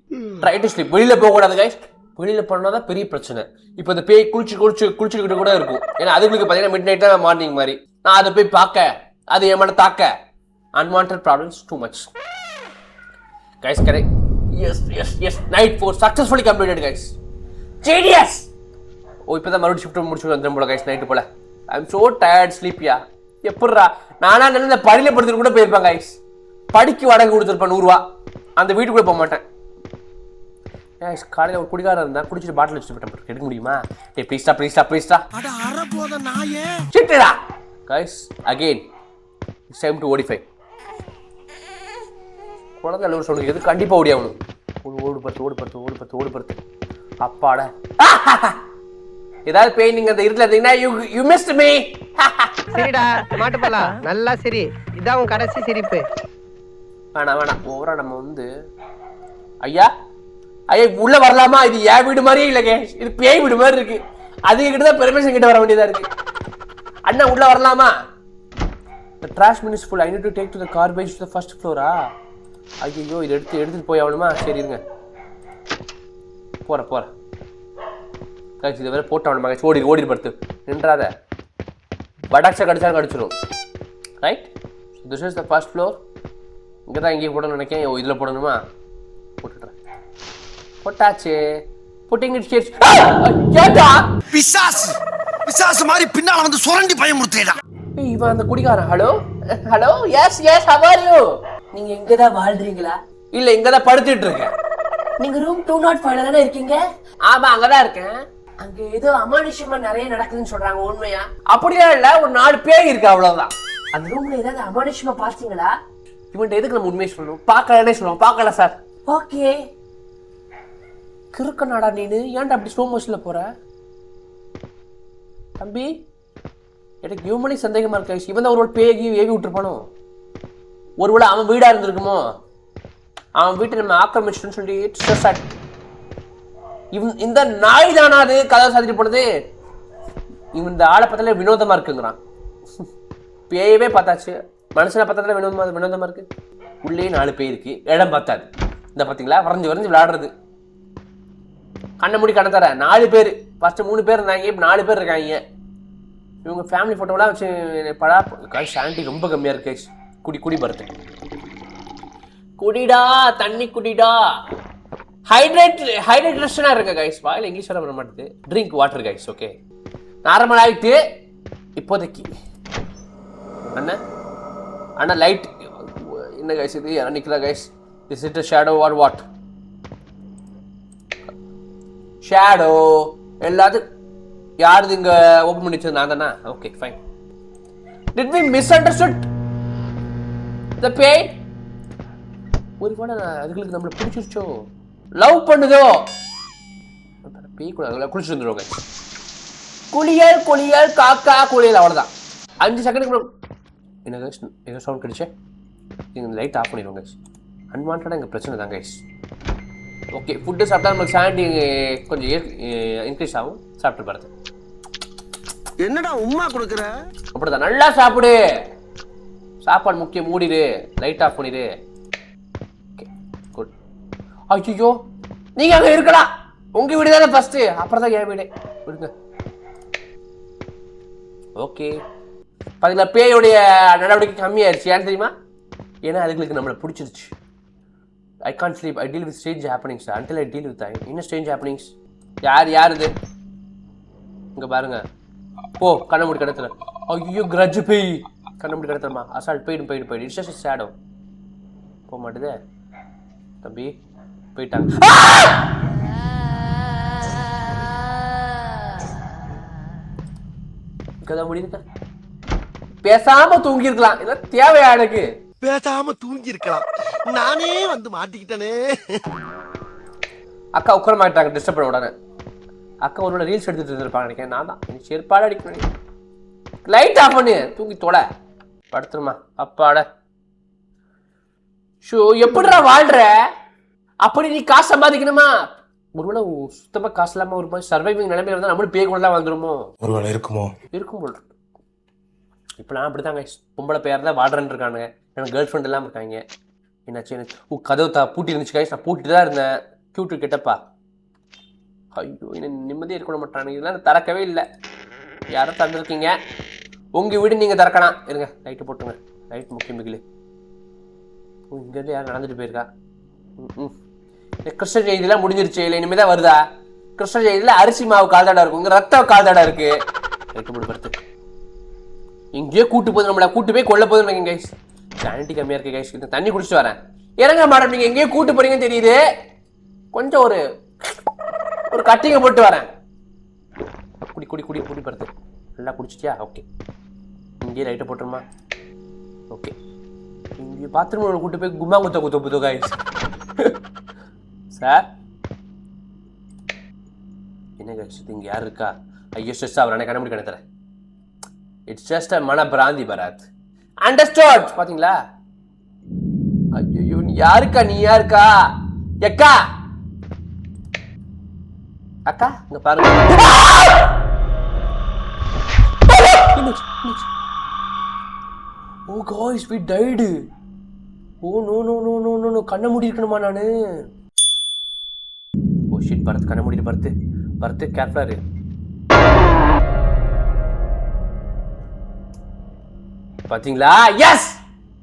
try to sleep. வெளியில் போகக்கூடாது கைஸ். வெளியில் போனால் தான் பெரிய பிரச்சனை. இப்போ இந்த பேய் குளிச்சுக்கிட்டு கூட இருக்கும். ஏன்னா அதுங்களுக்கு பார்த்தீங்கன்னா மிட் நைட் தான் மார்னிங் மாதிரி. நான் அதை போய் பார்க்க, அது என் மேலே தாக்க. Unwanted problems too much guys. Correct. Yes night 4 successfully completed guys. Genius. Oh இப்போ தான் மறுபடியும் ஷிஃப்ட் முடிச்சு வந்துடும் போல கைஸ். நைட்டு போல ஐ எம் ஸோ டயர்ட் ஸ்லீப்பியா. எப்பட்றா நானா நல்ல படியில படுத்துட்டு கூட போயிருப்பேன் கைஸ். படிக்கு வாடகை கொடுத்துருப்பேன் 100 ரூபா. அந்த வீட்டுக்குள்ளே போக மாட்டேன். காலையில் ஒரு குடிகாரம் இருந்தா குடிச்சிட்டு பாட்டில் வச்சுட்டு போயிட்டேன். எடுக்க முடியுமா? டே ப்ளீஸ்டா. சிட்டுடா guys. Again it's time to ஓடிஃபை. குழந்தை நல்ல ஒரு சவுண்ட் எது கண்டிப்பாக ஓடி ஆகணும். ஓடு படுத்து. அப்பாடா. ஏதாவது பேய் நீங்க அந்த இருட்டில் இருந்தீங்கன்னா யூ மிஸ்ட் மீ. சரிடா மாட்டுப்பலா, நல்லா சரி. இதான் உன் கடைசி சிரிப்பு. வேணாம் ஓவரா. நம்ம வந்து ஐயா உள்ள வரலாமா? இது என் வீடு மாதிரியே இல்லைங்க, இது பேய் வீடு மாதிரி இருக்கு. அதுக்கிட்ட தான் பெர்மிஷன் கிட்ட வர வேண்டியதா இருக்கு. அண்ணா உள்ள வரலாமா? The trash bin is full. I need to take to the garbage to the first floor. ஐயோ இது எடுத்துட்டு போய் ஆகணுமா? சரி இருங்க, போறேன் கைஸ். இதை வேற போட்டு ஆகணுமா கைஸ்? ஓடி படுத்து நின்றாத, படாக்ஸா கடிச்சாலும் கடிச்சிடும். Right, this is the first floor. இங்கே தான் இங்கேயே போடணும்னு நினைக்கிறேன். இதில் போடணுமா? போட்டுடுறேன். போட்டாச்சு. Putting it here. கேட்டா பிசாசு மாதிரி பின்னால வந்து சுரண்டி பயமுறுத்தேடா. இவன் அந்த குடிகாரன். Hello yes how are you? நீங்க இங்க தான் வாழ்றீங்களா? இல்ல, இங்க தான் படுத்துட்டு இருக்கேன். நீங்க ரூம் 205ல தானே இருக்கீங்க? ஆமா, அங்க தான் இருக்கேன். அங்க ஏதோ அமானுஷ்யமா நிறைய நடக்குதுன்னு சொல்றாங்க, உண்மையா? அப்படியே இல்ல, ஒரு 4 பேய் இருக்கு, அவ்வளவுதான். அந்த ரூம்ல ஏதாவது அமானுஷ்யமா பாத்தீங்களா? இவன்ட்ட எதுக்கு நம்ம உண்மையை சொல்லணும்? பார்க்கலன்னே சொல்லுவோம். பார்க்கல சார். ஓகே, கிறுக்க நாடா நீனு. ஏன்டா அப்படி ஸ்லோ மோஷன்ல போற தம்பி? எனக்கு ஹியூமனி சந்தேகமா இருக்கு. இவன் தான் ஒரு பேகி ஏவி விட்டுருப்பானோ? ஒருவேளை அவன் வீடா இருந்திருக்குமோ? அவன் வீட்டை நம்ம ஆக்கிரமிச்சிட்டோன்னு சொல்லி இவன் இந்த நாய் தானா அது கதவை சாத்திட்டு போனது? இவன் இந்த ஆளை பத்தில வினோதமா இருக்குங்கிறான். பேயவே பார்த்தாச்சு, மனுஷனை பத்தில வினோதமா இருக்கு. உள்ளே 4 பேர் இருக்கு, இடம் பார்த்தாது. இந்த பார்த்தீங்களா, வரைஞ்சு விளையாடுறது. கண்ணை மூடி கண்ணை தர 4 பேர். ஃபர்ஸ்ட் 3 பேர் இருந்தாங்க, இப்போ 4 பேர் இருக்காங்க. இவங்க ஃபேமிலி ஃபோட்டோலாம் வச்சு படா. சாண்டி ரொம்ப கம்மியாக இருக்கு. குடி பருத்து குடிடா, தண்ணி குடிடா. ஹைட்ரேஷனாக இருக்க கைஸ். வாயில் இங்கிலீஷ் வர மாட்டேது. Drink water guys. Okay, normal ஆகிட்டு இப்போதைக்கு. அண்ணா லைட் என்ன கைஸ் இது? நிற்கிறா guys. Is it shadow or what? Shadow எல்லாத்துக்கும் யாரு இங்க ஓபன் பண்ணி வச்சது? நான் தானா? Okay fine. Did we misunderstood the பேய்? ஒருவேளை அதுங்களுக்கு நம்மள பிடிச்சிருச்சோ, லவ் பண்ணுதோ? பேய் கூட குளிச்சுட்டு வந்துருவாங்க. குளியல் காக்கா குளியல், அவ்வளோதான். 5 செகண்டுக்கு என்ன கைஸ் ஏதோ சவுண்ட் கிடைச்சே. நீங்கள் லைட் ஆஃப் பண்ணிடுவோம் கைஸ். அன்வான்டாக எங்கள் பிரச்சனை தான் கைஸ். ஓகே, ஃபுட்டு சாப்பிட்டா நமக்கு சாண்டி கொஞ்சம் இன்க்ரீஸ் ஆகும். சாப்பிட்டு பாருது. என்னடா உம்மா கொடுக்குற? அப்படிதான், நல்லா சாப்பிடு. சாப்பாடு முக்கியம். மூடிடு, லைட் ஆஃப் பண்ணிடு. Okay good. ஐயோ, நீங்க அங்க இருக்கலாம். உங்க வீடு தானே ஃபர்ஸ்ட், அப்புறம் தான் என் வீடு. விடுங்க. ஓகே, பாத்தீங்களா பேயோடைய நடவடிக்கை கம்மியாயிருச்சு. ஏன் தெரியுமா? ஏன்னா அதுங்களுக்கு நம்மளை பிடிச்சிருச்சு. I can't sleep. I deal with strange happenings until I deal with that. என்ன strange happenings? யார் இது? இங்க பாருங்க. போ, கண்ண மூடி கடத்துல. ஐயோ, கிரட்ஜ் பேய். கண்ண மூடி கடத்துறமா? அசால்ட் போயிடு. It's just shadow. போக மாட்டுதே தம்பி. போயிட்டாங்க. கதை முடியுது. பேசாம தூங்கி இருக்கலாம். இதெல்லாம் தேவையா எனக்கு? பேசாம தூங்கி இருக்கலாம். நானே வந்து மாட்டிக்கிட்டனே. அக்கா உட்கார மாட்டாங்க, டிஸ்டர்ப் பண்ண உடனே. அக்கா ஒரு ரீல்ஸ் எடுத்துட்டு இருந்திருப்பாங்க நினைக்கிறேன். நான் தான் செருப்பாட அடிக்கணும். லைட் ஆஃப் பண்ணு, தூங்கி தொட. படுத்துருமா அப்பாட. ஷோ, எப்படிடா வாழ்ற? அப்படி நீ காசு சம்பாதிக்கணுமா? ஒருவேளை சுத்தமா காசு இல்லாம ஒரு மாதிரி சர்வைவிங் நிலைமையில இருந்தா நம்மளும் பேய் கொள்ளலாம் வந்துருமோ? ஒருவேளை இருக்கும் போல். இப்பெல்லாம் அப்படிதாங்க பொம்பளை பேர் தான் வாழ்றேன்னு இருக்கானுங்க. எனக்கு கேர்ள் ஃப்ரெண்ட் எல்லாம் இருக்காங்க. என்னாச்சு? எனக்கு கதவு பூட்டி இருந்துச்சு கைஸ். நான் பூட்டிட்டு தான் இருந்தேன். கியூட்டு கிட்டப்பா. ஐயோ, என்ன நிம்மதியாக இருக்க மாட்டானுங்க. இதெல்லாம் திறக்கவே இல்லை. யாரும் திறந்துருக்கீங்க? உங்கள் வீடு நீங்கள் திறக்கலாம். இருங்க, லைட்டு போட்டுங்க. லைட் முக்கியம் மிகிலு. இங்கேருந்து யாரும் நடந்துட்டு போயிருக்கா? கிருஷ்ண ஜெயந்திலாம் முடிஞ்சிருச்சு. இல்லை இனிமேல் தான் வருதா? கிருஷ்ண ஜெயந்தியில் அரிசி மாவு கால்தடா இருக்கும், இங்கே ரத்த கால்தடா இருக்கு. லைட்டு போட்டு படுத்து. இங்கேயே கூட்டு போகுது, நம்மளை கூட்டு போய் கொல்ல போகுதுன்னு நினைக்கிறேன் கைஸ். சானிட்டி கம்மியாக இருக்கு கைஸ். இந்த தண்ணி குடிச்சிட்டு வரேன். இறங்க மேடம், நீங்கள் எங்கேயே கூட்டு போறீங்கன்னு தெரியுது. கொஞ்சம் ஒரு கட்டிங்க போட்டு வரேன். குடி படுத்து. நல்லா குடிச்சிட்டியா? ஓகே, இங்கேயே லைட்டை போட்டுருமா? ஓகே, இங்கே பாத்ரூம் கூட்டு போய் கும்மா குத்த கைஸ். சார் என்ன கைஸ், இங்கே யார் இருக்கா? ஐயோ ஸ்ட்ரெஸ் ஆகுறானே, கண்ணமுடி கணத்துறேன். இட்ஸ் ஜஸ்ட் அ மன பிராந்தி பராத். அண்டர்ஸ்டாண்ட்? பாத்தீங்களா? ஐயோ, நீ யாருக்கா? எக்கா அக்கா இங்க பாருங்க. Oh guys we died. Oh no no no no no no கண்ணை மூடி இருக்கணுமா நானு? ஓ ஷிட் பரத் கண்ணை மூடிட்டு பரத் கேர்ஃபுல்லா இரு. பாத்தீங்களா? Yes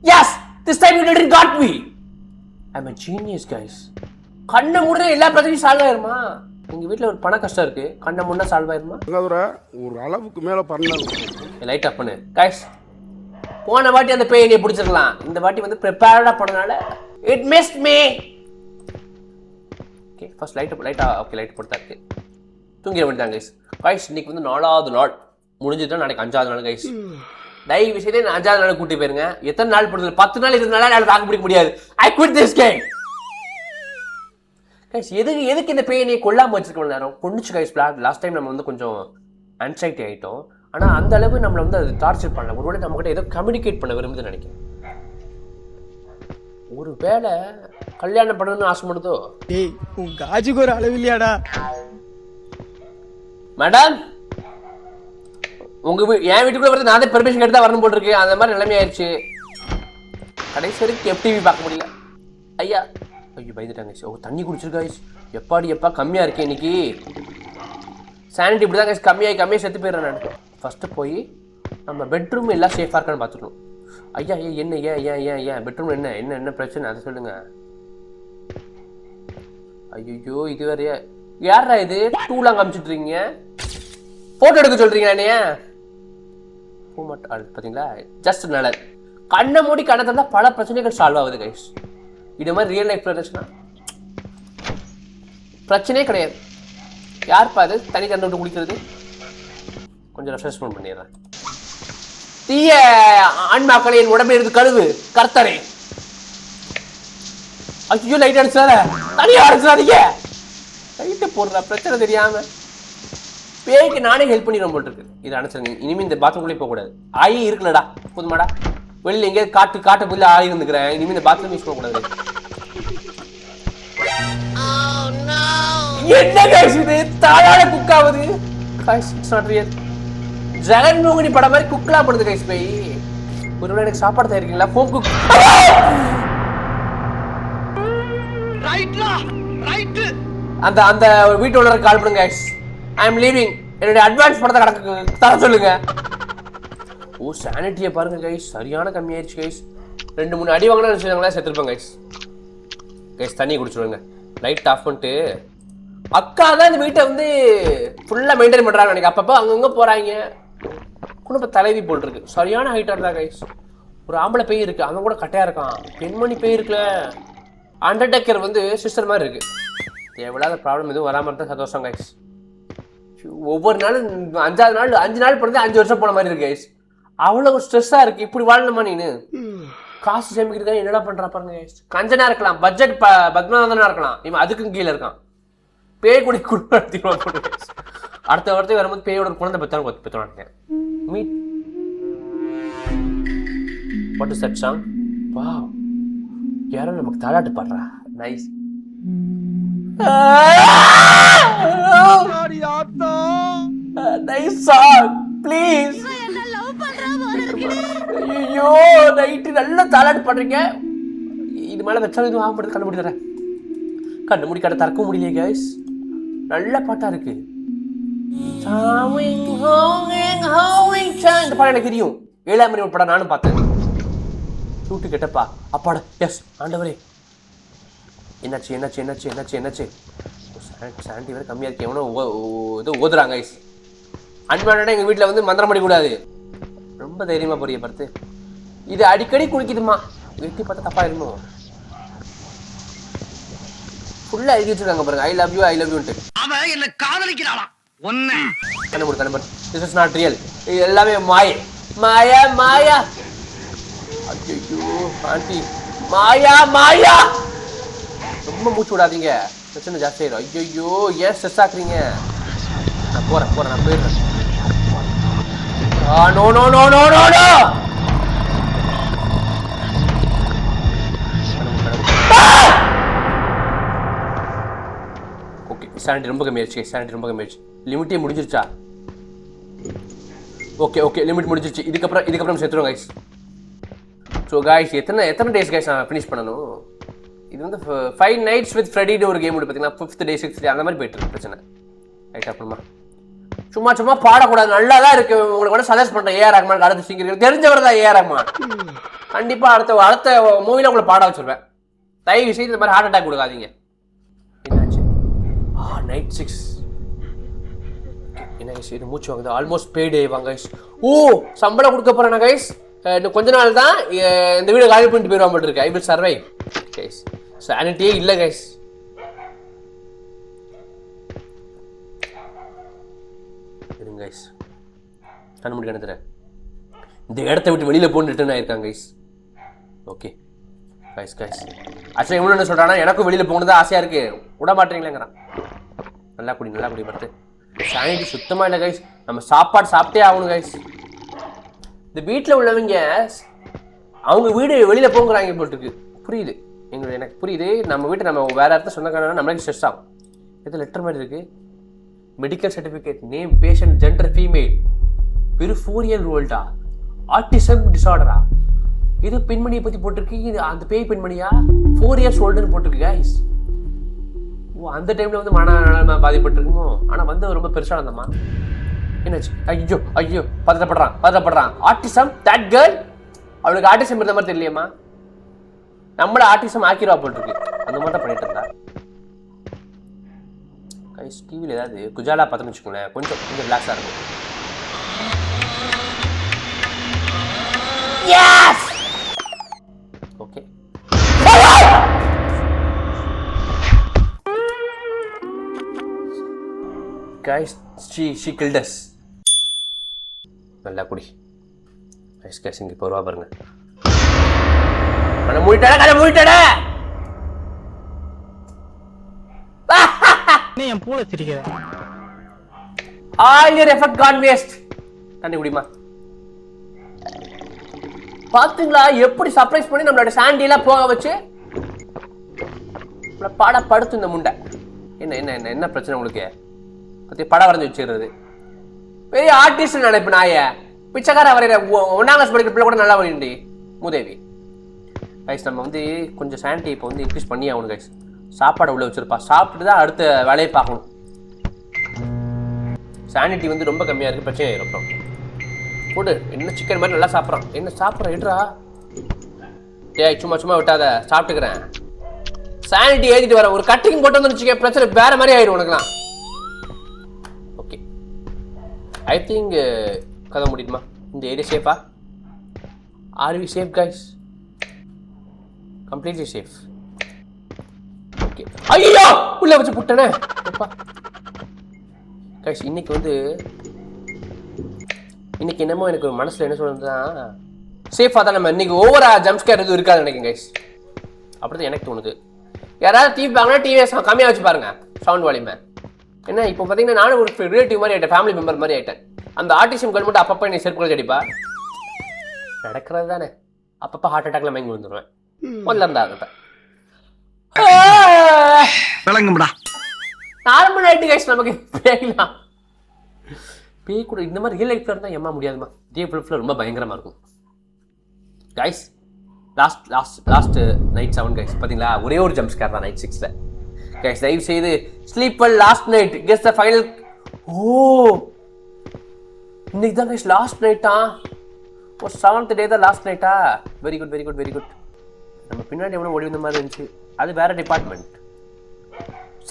yes this time you didn't got me. I'm a genius guys. கண்ணை மூடுற எல்லா பிரச்சனையும் சால்வ் ஆயிருமா? எங்க வீட்ல ஒரு பண கஷ்டம் இருக்கு, கண்ணை மூடுனா சால்வ் ஆயிருமா? ஒரு அளவுக்கு மேல பண்ணலாம். லைட் ஆஃப் பண்ணு guys. போன வாட்டி அந்த பேய் நீ பிடிச்சிருக்கலாம், இந்த வாட்டி வந்து ப்ரிப்பேர்டா பண்ணனால it missed me. Okay first light okay light போட்டா இருக்கு. தூங்கிட வேண்டியதான் guys. guys இன்னைக்கு வந்து 4வது நாள் முடிஞ்சிட்டா, நாளைக்கு 5வது நாள் guys. தயவு செய்து 5வது நாள் கூட்டி போயிருங்க. எத்தனை நாள் போடுறது? 10 நாள் 20 நாள் என்னால தாக்கு பிடிக்க முடியாது. I quit this game. guys எதுக்கு இந்த பேய் நீ கொல்லாம வச்சிருக்க நேரம் கொண்டுச்சு guys. லாஸ்ட் டைம் நம்ம வந்து கொஞ்சம் ஆன்சைட்டி ஆயிட்டோம், ஆனா அந்த அளவு நம்மள வந்து அது டார்ச்சர் பண்ணல. ஒருவேளை நம்ம கிட்ட ஏதோ கம்யூனிகேட் பண்ண விரும்புதுன்னு நினைக்கிறேன். ஒரு வேளை கல்யாணம் பண்ணணும்னு ஆசைப்படுதோ? டேய் உன் காஜுக்கு ஒரு அளவு இல்லையாடா? மேடம் உங்க என் வீட்டுக்குள்ள வந்து நான் தான் பெர்மிஷன் கேட்டு தான் வரணும் போட்டிருக்கு. அந்த மாதிரி நிலைமை ஆயிடுச்சு. கடைசி வரைக்கும் FTV பார்க்க முடியல. ஐயா ஐயோ பயந்துட்டாங்க. ஓ தண்ணி குடிச்சிருக்கா எப்பா கம்மியா இருக்கேன் இன்னைக்கு. சானிட்டி இப்படி தான் கம்மியாக செத்து போயிடுறேன் நான். ஃபஸ்ட்டு போய் நம்ம பெட்ரூம் எல்லாம் சேஃபாக இருக்கான்னு பார்த்துக்கணும். ஐயா என்ன ஏன் பெட்ரூம் என்ன பிரச்சனை அதை சொல்லுங்க. ஐயோ இது வேறையா யாரா இது? டூலாம் காமிச்சிட்டு இருக்கீங்க, ஃபோட்டோ எடுக்க சொல்றீங்களா? என்னையா போக மாட்டேன் பார்த்தீங்களா? ஜஸ்ட் நல்லது. கண்ணை மூடி கண்ணை தந்தா பல பிரச்சனைகள் சால்வ் ஆகுது கைஸ். இது மாதிரி ரியல் லைஃப்ல இருந்துச்சுன்னா பிரச்சனையே கிடையாது. யார்ப்பா அது தனி தண்ணி விட்டு குடிக்கிறது? கொஞ்சம் ரெஃப்ரெஷ்மெண்ட் பண்ணிடுறேன். தீய ஆன்மாக்களை என் உடம்பை இருந்து கழுவு கர்த்தரே. ஐயோ லைட் அடிச்சாத, தனியா அடிச்சாதீங்க. லைட்டை போடுற பிரச்சனை தெரியாம பேய்க்கு நானே ஹெல்ப் பண்ணிடுவோம் போட்டு இருக்கு. இதை அனுப்பிச்சிருங்க. இனிமே இந்த பாத்ரூம்குள்ளே போகக்கூடாது. ஆயி இருக்குல்லடா போதுமாடா. வெளியில் எங்கேயாவது காட்டு புள்ள ஆகி இருந்துக்கிறேன். இனிமே இந்த பாத்ரூம் யூஸ் பண்ணக்கூடாது. என்ன கைஸ் இது? தாளால குக் ஆகுது guys. It's not real. Jaganmohini படம் மாதிரி குக்லாம் பண்ணுது கைஸ். போய் ஒருவேளை எனக்கு சாப்பாடு தயாரிக்கீங்களா? Home cook. அந்த அந்த வீட்டோட கால் பண்ணுங்க கைஸ். I am leaving. என்னுடைய அட்வான்ஸ் படத்தை கணக்கு தர சொல்லுங்க. ஓ சானிட்டியை பாருங்க கைஸ், சரியான கம்மியாயிருச்சு கைஸ். 2-3 அடி வாங்கினா வச்சுருந்தாங்களா செத்துருப்பேன் கைஸ். கைஸ் தண்ணி குடிச்சிடுவாங்க. லைட் ஆஃப் பண்ணிட்டு அக்கா தான் இந்த வீட்டை வந்து ஃபுல்லாக மெயின்டைன் பண்ணுறாங்க எனக்கு. அப்பப்போ அங்கங்கே போகிறாங்க. குடும்ப தலைவி போல் இருக்கு. சரியான ஹைட்டாக இருந்தா கைஸ். ஒரு ஆம்பளை பேய் இருக்கு, அவன் கூட கட்டையாக இருக்கான். பெண்மணி பேய் இருக்குல்ல, அண்டர்டேக்கர் வந்து சிஸ்டர் மாதிரி இருக்கு. தேவையில்லாத ப்ராப்ளம் எதுவும் வராமல் இருந்தால் சந்தோஷம் கைஸ். ஒவ்வொரு நாளும் 5வது நாள் 5 நாள் பிறந்து 5 வருஷம் போன மாதிரி இருக்கு கைஸ். அவ்வளோ ஸ்ட்ரெஸ்ஸாக இருக்கு. இப்படி வாழணுமா நீனு? காசு சேமிக்கிறதுக்காக என்னடா பண்ணுறா பாருங்க கைஸ். கஞ்சனா இருக்கலாம், பட்ஜெட் பத்மநாதனா இருக்கலாம், இவன் அதுக்கும் கீழே இருக்கான். பேய் கூட குடும்பம் போட்டு அடுத்த வாரத்துக்கு வரும்போது பேயோட குழந்தை பெற்றாங்க. Meet what is that song? Wow, யாரோ நமக்கு தாலாட்டு பாடுறா. நைஸ். Nice song please. ஐயோ நைட்டு நல்லா தாலாட்டு பாடுறீங்க. இது மேலே வச்சாலும் எதுவும் ஆகப்படுது. கண்டுபிடி தரேன். கண்டுபிடி கடை திறக்க முடியலையே கைஸ். நல்ல பாட்டா இருக்கு. இந்த படம் எனக்கு தெரியும். 7ஆம் மணி ஒரு படம் நானும் பார்த்தேன். சூட்டு கெட்டப்பா அப்பாடா. எஸ் ஆண்டவரே. என்னாச்சு? சாண்டி வேற கம்மியா இருக்கு. எவனோ ஏதோ ஓதுறாங்க கைஸ். அன்பான எங்க வீட்டில் வந்து மந்திரம் பண்ணிக்கூடாது. ரொம்ப தைரியமா போறிய பார்த்து. இது அடிக்கடி குடிக்குதுமா. வெட்டி பார்த்தா தப்பா இருக்குமோ? ஃபுல்லா எழுதி வச்சிருக்காங்க பாருங்க. ஐ லவ் யூன்ட்டு. அவன் என்ன காதலிக்கிறானா? ஒண்ணே கண்டுபிடி. This is not real. இது எல்லாமே மாயா. ஐயோ ஆண்டி மாயா. ரொம்ப மூச்சு விடாதீங்க, பிரச்சனை ஜாஸ்தி ஆயிடும். ஐயோ ஏன் ஸ்ட்ரெஸ் ஆக்குறீங்க? நான் போறேன் நான் போயிடுறேன். நோ. ஓகே சானிட்டி ரொம்ப கம்மியாயிருச்சு. லிமிட்டே முடிஞ்சிருச்சா? ஓகே லிமிட் முடிஞ்சிருச்சு. இதுக்கப்புறம் சேர்த்துருவோம் கைஸ். ஸோ காய்ஸ் எத்தனை டேஸ் காய்ஸ் நான் ஃபினிஷ் பண்ணணும்? இது வந்து 5 nights with Freddyன்னு ஒரு கேம் பார்த்தீங்கன்னா 5th day 6th day அந்த மாதிரி போயிட்டு இருக்கு பிரச்சனை. ரைட் அப்புறமா சும்மா பாடக்கூடாது, நல்லா தான் இருக்கு. உங்களுக்கு கூட சஜஸ்ட் பண்ணுறேன் ஏஆர் ரஹ்மான் அடுத்த சிங்கர் தெரிஞ்சவர் தான் ஏஆர் ரஹ்மான். கண்டிப்பாக அடுத்த மூவியில் உங்களை பாட வச்சிருவேன். தயவு செய்து இந்த மாதிரி ஹார்ட் அட்டாக் கொடுக்காதீங்க. என்னாச்சு? நைட் 6 என்ன கைஸ் இது மூச்சு வாங்குது. ஆல்மோஸ்ட் பேடே வாங்க கைஸ். ஓ சம்பளம் கொடுக்க போறேன் கைஸ். இன்னும் கொஞ்ச நாள் தான் இந்த வீடு காலி பண்ணிட்டு போயிடுவா மட்டும் இருக்கு. I will survive guys. சானிட்டியே இல்லை கைஸ். இருங்க கைஸ், கண்ணு முடி கணத்துறேன். இந்த இடத்த விட்டு வெளியில் போன்னு ரிட்டர்ன் ஆயிருக்காங்க கைஸ். ஓகே கைஸ் ஆக்சுவலாக இவனு என்ன சொல்கிறான்னா எனக்கும் வெளியில் போகணும் தான் ஆசையாக இருக்குது, விட மாட்டீங்களேங்கிறான். நல்லா குடி பார்த்து. சானிட்டி சுத்தமாக இல்லை கைஸ். நம்ம சாப்பாடு சாப்பிட்டே ஆகணும் கைஸ். இந்த வீட்டில் உள்ளவங்க அவங்க வீடு வெளியில் போங்கிறாங்க போட்டுருக்கு. புரியுது எனக்கு புரியுது. நம்ம வீட்டை நம்ம வேறு இடத்த சொன்னக்கான நம்மளுக்கு ஸ்ட்ரெஸ் ஆகும். எது லெட்டர் மாதிரி இருக்குது. Medical certificate, name, patient, gender female, வெறும் 4 year old-ஆ, ஆட்டிசம் டிஸார்டரா. இது பெண்மணியை பற்றி போட்டிருக்கு. இது அந்த பேய் பெண்மணியா 4 years old-ன்னு போட்டிருக்கு கைஸ். ஓ அந்த டைமில் வந்து மனநலம் பாதிப்பட்டிருக்குமோ. ஆனால் வந்து ரொம்ப பெருசாக இருந்தம்மா. என்னாச்சு? ஐயோ பதட்டப்படுறான். Autism that girl. அவளுக்கு ஆட்டிசம் இருந்த மாதிரி தெரியலையம்மா. நம்மள ஆட்டிசம் ஆக்கிரவா போட்டிருக்கு. அந்த மாதிரி தான் பண்ணிட்டு இருந்தா கைஸ். டிவியில் ஏதாவது குஜாலா பார்த்தோன்னு வச்சுக்கோங்களேன், கொஞ்சம் ரிலாக்ஸாக இருக்கும். Okay guys, she killed us. நல்லா குடி கைஸ். இங்கே போகிறவா பாருங்க. கண்ணை மூடிட்டடா. என் பூல சிரிக்கிற. All your effort gone waste. தண்ணி குடிமா. பாத்தீங்களா எப்படி சர்ப்ரைஸ் பண்ணி நம்மளோட சாண்டிலாம் போக வச்சு படுத்து இந்த முண்டை. என்ன பிரச்சனை உங்களுக்கு? பத்தி படம் வரைஞ்சி வச்சுக்கிறது. பெரிய ஆர்டிஸ்ட் நினைப்பு நாய. பிச்சைக்கார வரைகிற 1ஆம் கிளாஸ் படிக்கிற பிள்ளை கூட நல்லா வரையண்டி மூதேவி. கைஸ் நம்ம வந்து கொஞ்சம் சானிட்டி இப்போ வந்து இன்க்ரீஸ் பண்ணி ஆகணும் கைஸ். சாப்பாடு உள்ள வச்சிருப்பா, சாப்பிட்டு தான் அடுத்த வேலையை பார்க்கணும். சானிட்டி வந்து ரொம்ப கம்மியாக இருக்குது, பிரச்சனை ஆயிரும். அப்புறம் போடு என்ன சிக்கன் மாதிரி நல்லா சாப்பிட்றான். என்ன சாப்பிட்றான் எடுறா. ஏய் சும்மா விட்டாத, சாப்பிட்டுக்கிறேன். சானிட்டி ஏற்றிட்டு வரேன். ஒரு கட்டிங் போட்டு வந்து வச்சுக்க பிரச்சனை வேற மாதிரி ஆயிடும் உனக்குலாம். ஓகே ஐ திங்க் கதை முடியுமா? இந்த ஏரியா சேஃபா? Are we safe guys? Completely safe. Okay ஐயோ உள்ள வச்சு புட்டனே கைஸ். இன்னைக்கு என்னமோ எனக்கு மனசுல என்ன சொல்றதுன்னா சேஃபா தான் நம்ம இன்னைக்கு ஓவரா ஜம்ப் ஸ்கேர் எதுவும் இருக்காது நினைக்கிறேன் கைஸ். அப்படிதான் எனக்கு தோணுது. யாராவது டிவி பார்க்கணும், டிவியை கம்மியாக வச்சு பாருங்க சவுண்ட் வால்யூமை. என்ன இப்போ பார்த்தீங்கன்னா நானும் ஒரு ரிலேட்டிவ் மாதிரி ஆகிட்டேன், ஃபேமிலி மெம்பர் மாதிரி ஆகிட்டேன். அந்த ஆர்டிசம் கேர்ள் மட்டும் அப்பப்போ என்னை செருப்பு அடிப்பா. நடக்கிறது தானே. அப்பப்போ ஹார்ட் அட்டாக்ல மயங்கி விழுந்துருவேன். முதல்ல இருந்தா ஆகட்டும். விளங்கும்டா. நார்மல் ஆயிட்டு கைஸ். நமக்கு பேயலாம். பேய் கூட இந்த மாதிரி ரியல் லைஃப்ல இருந்தால் ஏமா முடியாதுமா. ரியல் லைஃப்ல ரொம்ப பயங்கரமா இருக்கும் கைஸ். லாஸ்ட் நைட் 7 கைஸ் பார்த்தீங்களா, ஒரே ஒரு ஜம்ப் ஸ்கேர் தான் நைட் 6ல கைஸ். தயவு செய்து sleep well last night guess the final. Oh இன்னைக்கு தான் கைஸ் லாஸ்ட் நைட்டா? ஓ 7th day தான் லாஸ்ட் நைட்டா? Very good. நம்ம பின்னாடி எவ்வளோ ஓடி வந்த மாதிரி இருந்துச்சு. அது வேற டிபார்ட்மெண்ட்.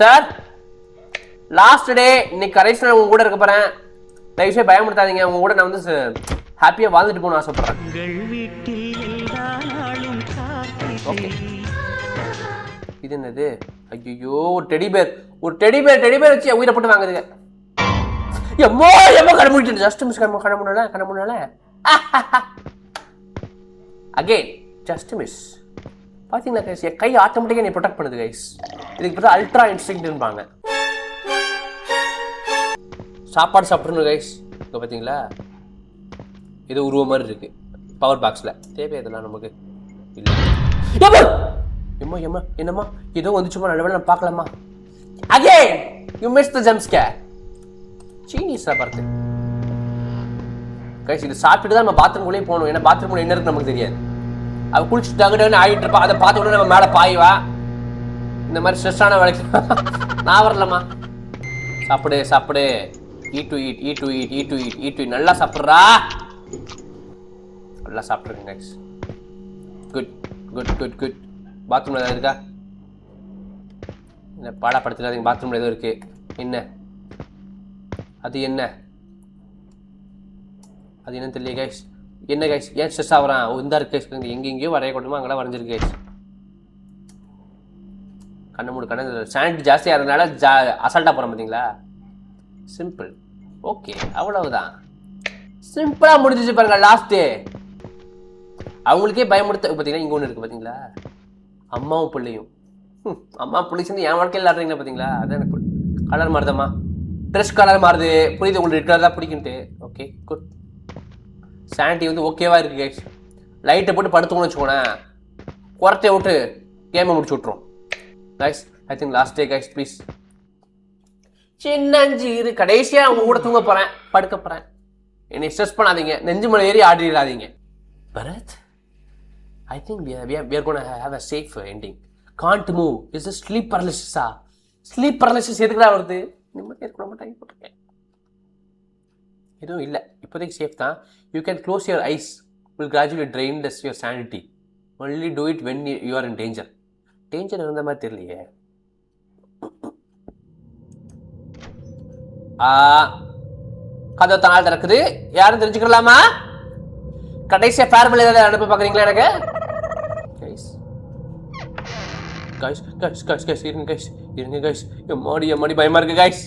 சார் லாஸ்ட் டே இன்னைக்கு கடைசியில் உங்க கூட இருக்க போறேன். தயவு செய்து பயமுறுத்தாதீங்க. உங்க கூட நான் வந்து ஹாப்பியா வாழ்ந்துட்டு போகணும்னு ஆசைப்படுறேன். ஓகே இது என்னது? ஐயோ ஒரு டெடி பேர் வச்சு உயிரை போட்டு வாங்குதுங்க. எம்மோ கண்ண முடிச்சு ஜஸ்ட் மிஸ். கண்ண முன்னால அகைன் ஜஸ்ட் மிஸ். பாத்தீங்களா கைஸ், என் கை ஆட்டோமேட்டிக்கா என்னை ப்ரொடெக்ட் பண்ணுது கைஸ். இதுக்கு பேர் அல்ட்ரா இன்ஸ்டிங்க்ட்பாங்க. சாப்பாடு சாப்பிடணும் கைஸ். இப்போ பார்த்தீங்களா ஏதோ உருவம் மாதிரி இருக்கு பவர் பாக்ஸில். தேவை இதெல்லாம் நமக்கு இல்லை. என்னம்மா ஏதோ வந்துச்சுமா, நல்ல வேலை நான் பார்க்கலாமா. Again you miss the jump scare. சீனியஸா பார்த்து கைஸ் இது சாப்பிட்டுட்டு தான் நம்ம பாத்ரூம்குள்ளேயே போகணும். ஏன்னா பாத்ரூம்ல என்ன இருக்கு நமக்கு தெரியாது. அவ குளிச்சுட்டு டகுன்னு ஆகிட்டு இருப்பா. அதை பார்த்த உடனே நம்ம மேலே பாய்வா. இந்த மாதிரி ஸ்ட்ரெஸ்ஸான வேலைக்கு நான் வரலம்மா. சாப்பிடு சாப்பிடு. Eat to eat, eat to eat, eat to eat, eat to eat. நல்லா சாப்பிட்றா. நல்லா சாப்பிட்ருங்க guys. Good good good good. பாத்ரூமில் ஏதாவது இருக்கா? இல்லை பாடப்படுத்தினாதீங்க. பாத்ரூமில் ஏதோ இருக்கு. என்ன அது? என்ன அது என்னன்னு தெரியல கைஸ். என்ன கைஸ் ஏன் ஸ்ட்ரெஸ் ஆகுறான்? இந்த இருக்கு கைஸ். எங்கெங்கேயோ வரைய கொண்டுமா அங்கெல்லாம் வரைஞ்சிருக்கு கைஸ். கண்ணு மூடு கண்ணு. சானிட்டி ஜாஸ்தியாக இருந்தனால அசால்ட்டாக போகிறோம் பார்த்தீங்களா? சிம்பிள். ஓகே அவ்வளவுதான். சிம்பிளாக முடிஞ்சிச்சு பாருங்க லாஸ்ட்டு. அவங்களுக்கே பயமுடுத்த பார்த்தீங்களா? இங்கே ஒன்று இருக்குது பார்த்தீங்களா? அம்மாவும் பிள்ளையும். அம்மா பிள்ளை சேர்ந்து என் வாழ்க்கையில் விளாட்றீங்களா பார்த்தீங்களா? அதான் எனக்கு கலர் மாறுதம்மா. ட்ரெஸ் கலர் மாறுது. புரியுது உங்களுக்கு ரெட் கலர் தான் பிடிக்குன்ட்டு. Okay good. சானிட்டி வந்து ஓகேவா இருக்குது கைஸ். லைட்டை போட்டு படுத்துக்கணும்னு வச்சுக்கோனேன். குறத்தைய விட்டு கேமை முடிச்சு விட்ருவோம் guys. I think last day guys please. சின்னஞ்சீரு கடைசியாக அவங்க கூட தூங்க போகிறேன், படுக்க போகிறேன். என்னை ஸ்ட்ரெஸ் பண்ணாதீங்க. நெஞ்சு மலை ஏறி ஆடிடாதீங்க. Bharat, I think we are going to have a safe ending. Can't move. Is this sleep paralysis? Sleep paralysis எதுக்குடா வருது? நிம்மதி ஏற்பட மாட்டாங்க போட்டிருக்கேன். எதுவும் இல்லை, இப்போதைக்கு சேஃப் தான். You can close your eyes. Will gradually drain your sanity. Only do it when you are in danger. Danger இருந்த மாதிரி தெரியலையே. கதை தனால் திறக்குது. யாரும் தெரிஞ்சுக்கலாமா? கடைசியாக ஃபேர்வெல் ஏதாவது அனுப்ப பார்க்குறீங்களா எனக்கு? கைஸ் கைஸ் கைஸ் கைஸ் இருங்க கைஸ், இருங்க கைஸ். எம்மாடி பயமா இருக்கு கைஸ்.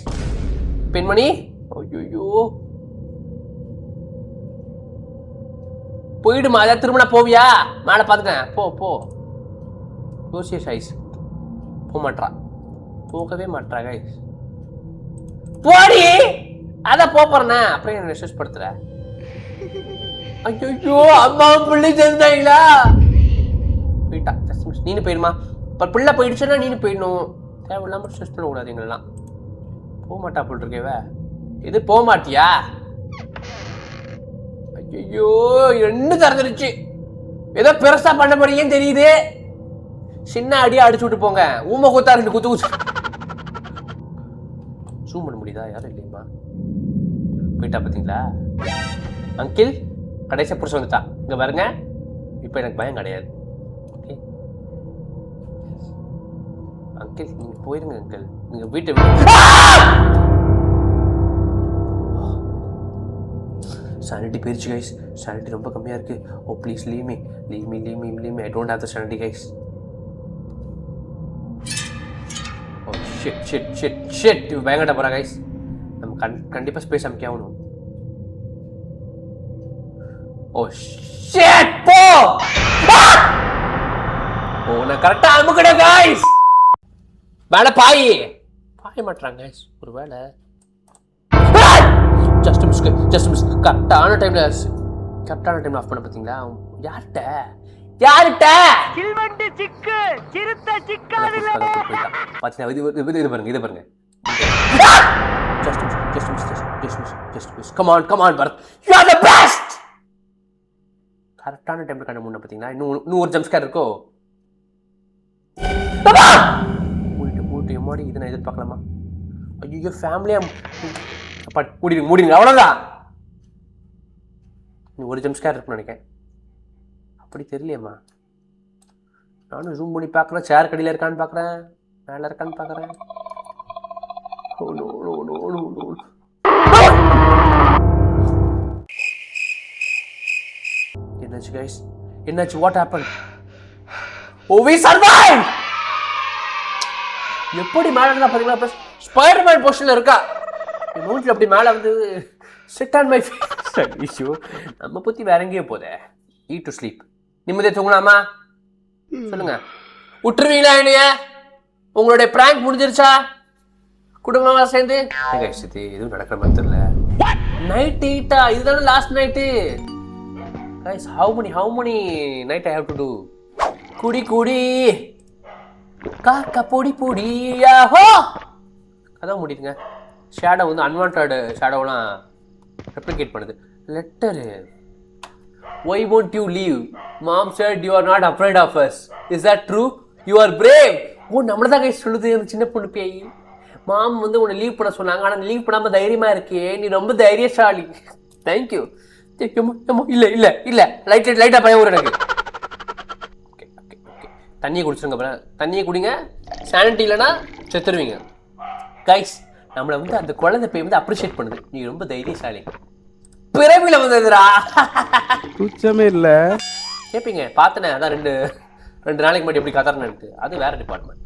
பெண்மணி, ஐயோ போயிடுமா? அதாவது திரும்ப போவியா? மேலே பார்த்துட்டேன். போ யோசிய கைஸ். போக மாட்டா, போகவே மாட்டா கைஸ். போடி, அதான் போறேண்ணா. அப்புறம் என்ன மெசேஜ் படுத்துற? ஐயோ அம்மா பிள்ளை சேர்ந்தாங்களா? போயிட்டா. நீனு போயிடுமா? இப்போ பிள்ளை போயிடுச்சுன்னா நீனு போயிடணும். தேவையில்லாமல் ஸ்ட்ரெஸ் பண்ணக்கூடாது. எங்களெல்லாம் போக மாட்டா போட்டிருக்கேவ. எது போக மாட்டியா? ஐயோ ரெண்டு திறந்துருச்சு. ஏதோ பெருசா பண்ண போறீங்கன்னு தெரியுது. சின்ன அடியா அடிச்சு விட்டு போங்க. ஊமை கொத்தா ரெண்டு குத்து ஜூம் பண்ண முடியுதா? யாரும் இல்லையம்மா. போயிட்டா பார்த்தீங்களா? அங்கிள் கடைசியாக புடிச்சு வந்துட்டா. இங்கே பாருங்க, இப்போ எனக்கு பயம் கிடையாது. ஓகே அங்கிள், நீங்கள் போயிருங்க அங்கிள். நீங்கள் வீட்டை சானிட்டி போயிருச்சு கைஸ். சானிட்டி ரொம்ப கம்மியாக இருக்குது. ஓ please leave me. I don't have the sanity guys. Oh shit இது பயங்கட்ட போகிறா கைஸ். நம்ம கண்டிப்பாக ஸ்பேஸ் அமைக்க ஆகணும். ஓ ஷிட் போ. ஓ நான் கரெக்டா அமுக்கடே गाइस. மேல பாய் மாட்டறாங்க गाइस. ஒருவேளை ஜஸ்ட் மிஸ் கரெக்டான டைம்ல ஆஃப் பண்ண பாத்தீங்களா? யார்ட்ட சில்வண்டு சிக்கு சிறுத்த சிக்காதுல பாத்தீங்களா? இது பாருங்க just miss. come on Bharat, you are the best. கரெக்டான டைம்ல கண்ண முன்ன பாத்தீங்களா? இன்னும் ஒரு ஜம்ப் ஸ்கேர் இருக்கோ? போயிட்டு எம்மாடி இதை நான் எதிர்பார்க்கலாமா? ஐயோ ஃபேமிலியா மூடிடுங்க அவ்வளோதான். இன்னும் ஒரு ஜம்ப் ஸ்கேர் இருக்குன்னு நினைக்கிறேன். அப்படி தெரியலையம்மா. நானும் ஜூம் பண்ணி பார்க்குறேன். சேர் கடியில் இருக்கான்னு பார்க்குறேன், மேலே இருக்கான்னு பார்க்குறேன். என்னாச்சு கைஸ்? என்னாச்சு? What happen? Oh we survive. எப்படி மேலே இருந்தா பாத்தீங்களா? ப்ளஸ் ஸ்பைடர்மேன் பொசிஷன்ல இருக்கா. என் மூஞ்சில் அப்படி மேலே வந்து சிட் ஆன் மை ஃபேஸ். ஐயோ நம்ம பற்றி வேற எங்கேயோ போதே. Eat to sleep. நிம்மதியாக தூங்கலாமா? சொல்லுங்க, விட்டுருவீங்களா என்னைய? உங்களுடைய பிராங்க் முடிஞ்சிருச்சா? குடும்பமா சேர்ந்து எதுவும் நடக்கிற மாதிரி தெரியல. நைட் 8 இதுதானே last night guys. how many night I have to do? குடி காக்கா பொடி யாஹோ. அதான் முடியுங்க. ஷேடோ வந்து அன்வான்ட் ஷேடோலாம் ரெப்ளிகேட் பண்ணுது. Letter Why won't you leave? Mom said you are not afraid of us. Is that true? You are brave. ஓ நம்மள தான் guys சொல்லுது அந்த சின்ன பொண்ணு பேய். மாம் வந்து உன்னை லீவ் பண்ண சொன்னாங்க, ஆனால் லீவ் பண்ணாமல் தைரியமாக இருக்கே, நீ ரொம்ப தைரியசாலி. தேங்க்யூ. இல்லை லைட்டாக பயம் வரும் எனக்கு. ஓகே ஓகே ஓகே, தண்ணியை குடிச்சிருங்க. தண்ணியை குடிங்க, சானிட்டி இல்லைன்னா செத்துருவீங்க. கைஸ் நம்மளை வந்து அந்த குழந்தை பேய் வந்து அப்ரிஷியேட் பண்ணுது, நீ ரொம்ப தைரியசாலி. பிறவில வந்ததுடா. துச்சமே இல்ல. கேட்பீங்க பார்த்தனே, அதான் ரெண்டு நாளைக்கு முன்னாடி எப்படி கதறனு. அது வேற டிபார்ட்மெண்ட்.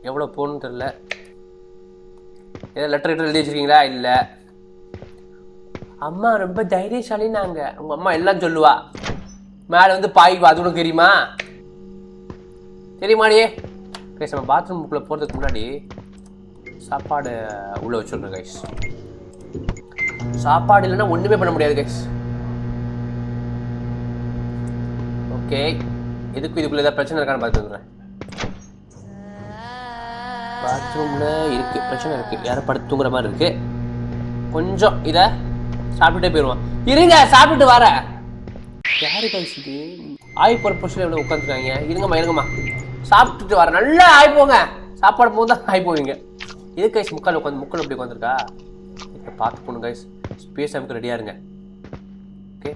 எவ்வளோ போகணும்னு தெரில. ஏதோ லெட்டர் எழுதி வச்சிருக்கீங்களா? இல்லை. அம்மா ரொம்ப தைரியசாலின்னாங்க. உங்கள் அம்மா எல்லாம் சொல்லுவா. மேலே வந்து பாய்வா, அது உனக்கு தெரியுமாடியே? கைஸ் நம்ம பாத்ரூமுக்குள்ளே போகிறதுக்கு முன்னாடி சாப்பாடு உள்ளே வச்சுருந்தேன் கைஸ். சாப்பாடு இல்லைன்னா ஒன்றுமே பண்ண முடியாது கைஸ். ஓகே, இதுக்குள்ளே ஏதாவது பிரச்சனை இருக்கான்னு பார்த்து வந்துடுறேன். பாத்ரூமில் இருக்குது, பிரச்சனை இருக்குது. யாரும் படுத்து தூங்குற மாதிரி இருக்குது. கொஞ்சம் இதை சாப்பிட்டுட்டே போயிடுவான். இருங்க, சாப்பிட்டுட்டு வர. யாரு கைஸ் இது? ஆய் போகிற பொசிஷன் எவ்வளோ உட்காந்துருக்காங்க. இருங்கம்மா சாப்பிட்டுட்டு வர. நல்லா ஆய் போங்க. சாப்பாடு போது தான் ஆய் போவீங்க. இது கைஸ் முக்கால் அப்படி உட்காந்துருக்கா. இப்போ பார்த்து போகணும் கைஸ். ஸ்பேஸ் நமக்கு ரெடியாக இருங்க. ஓகே,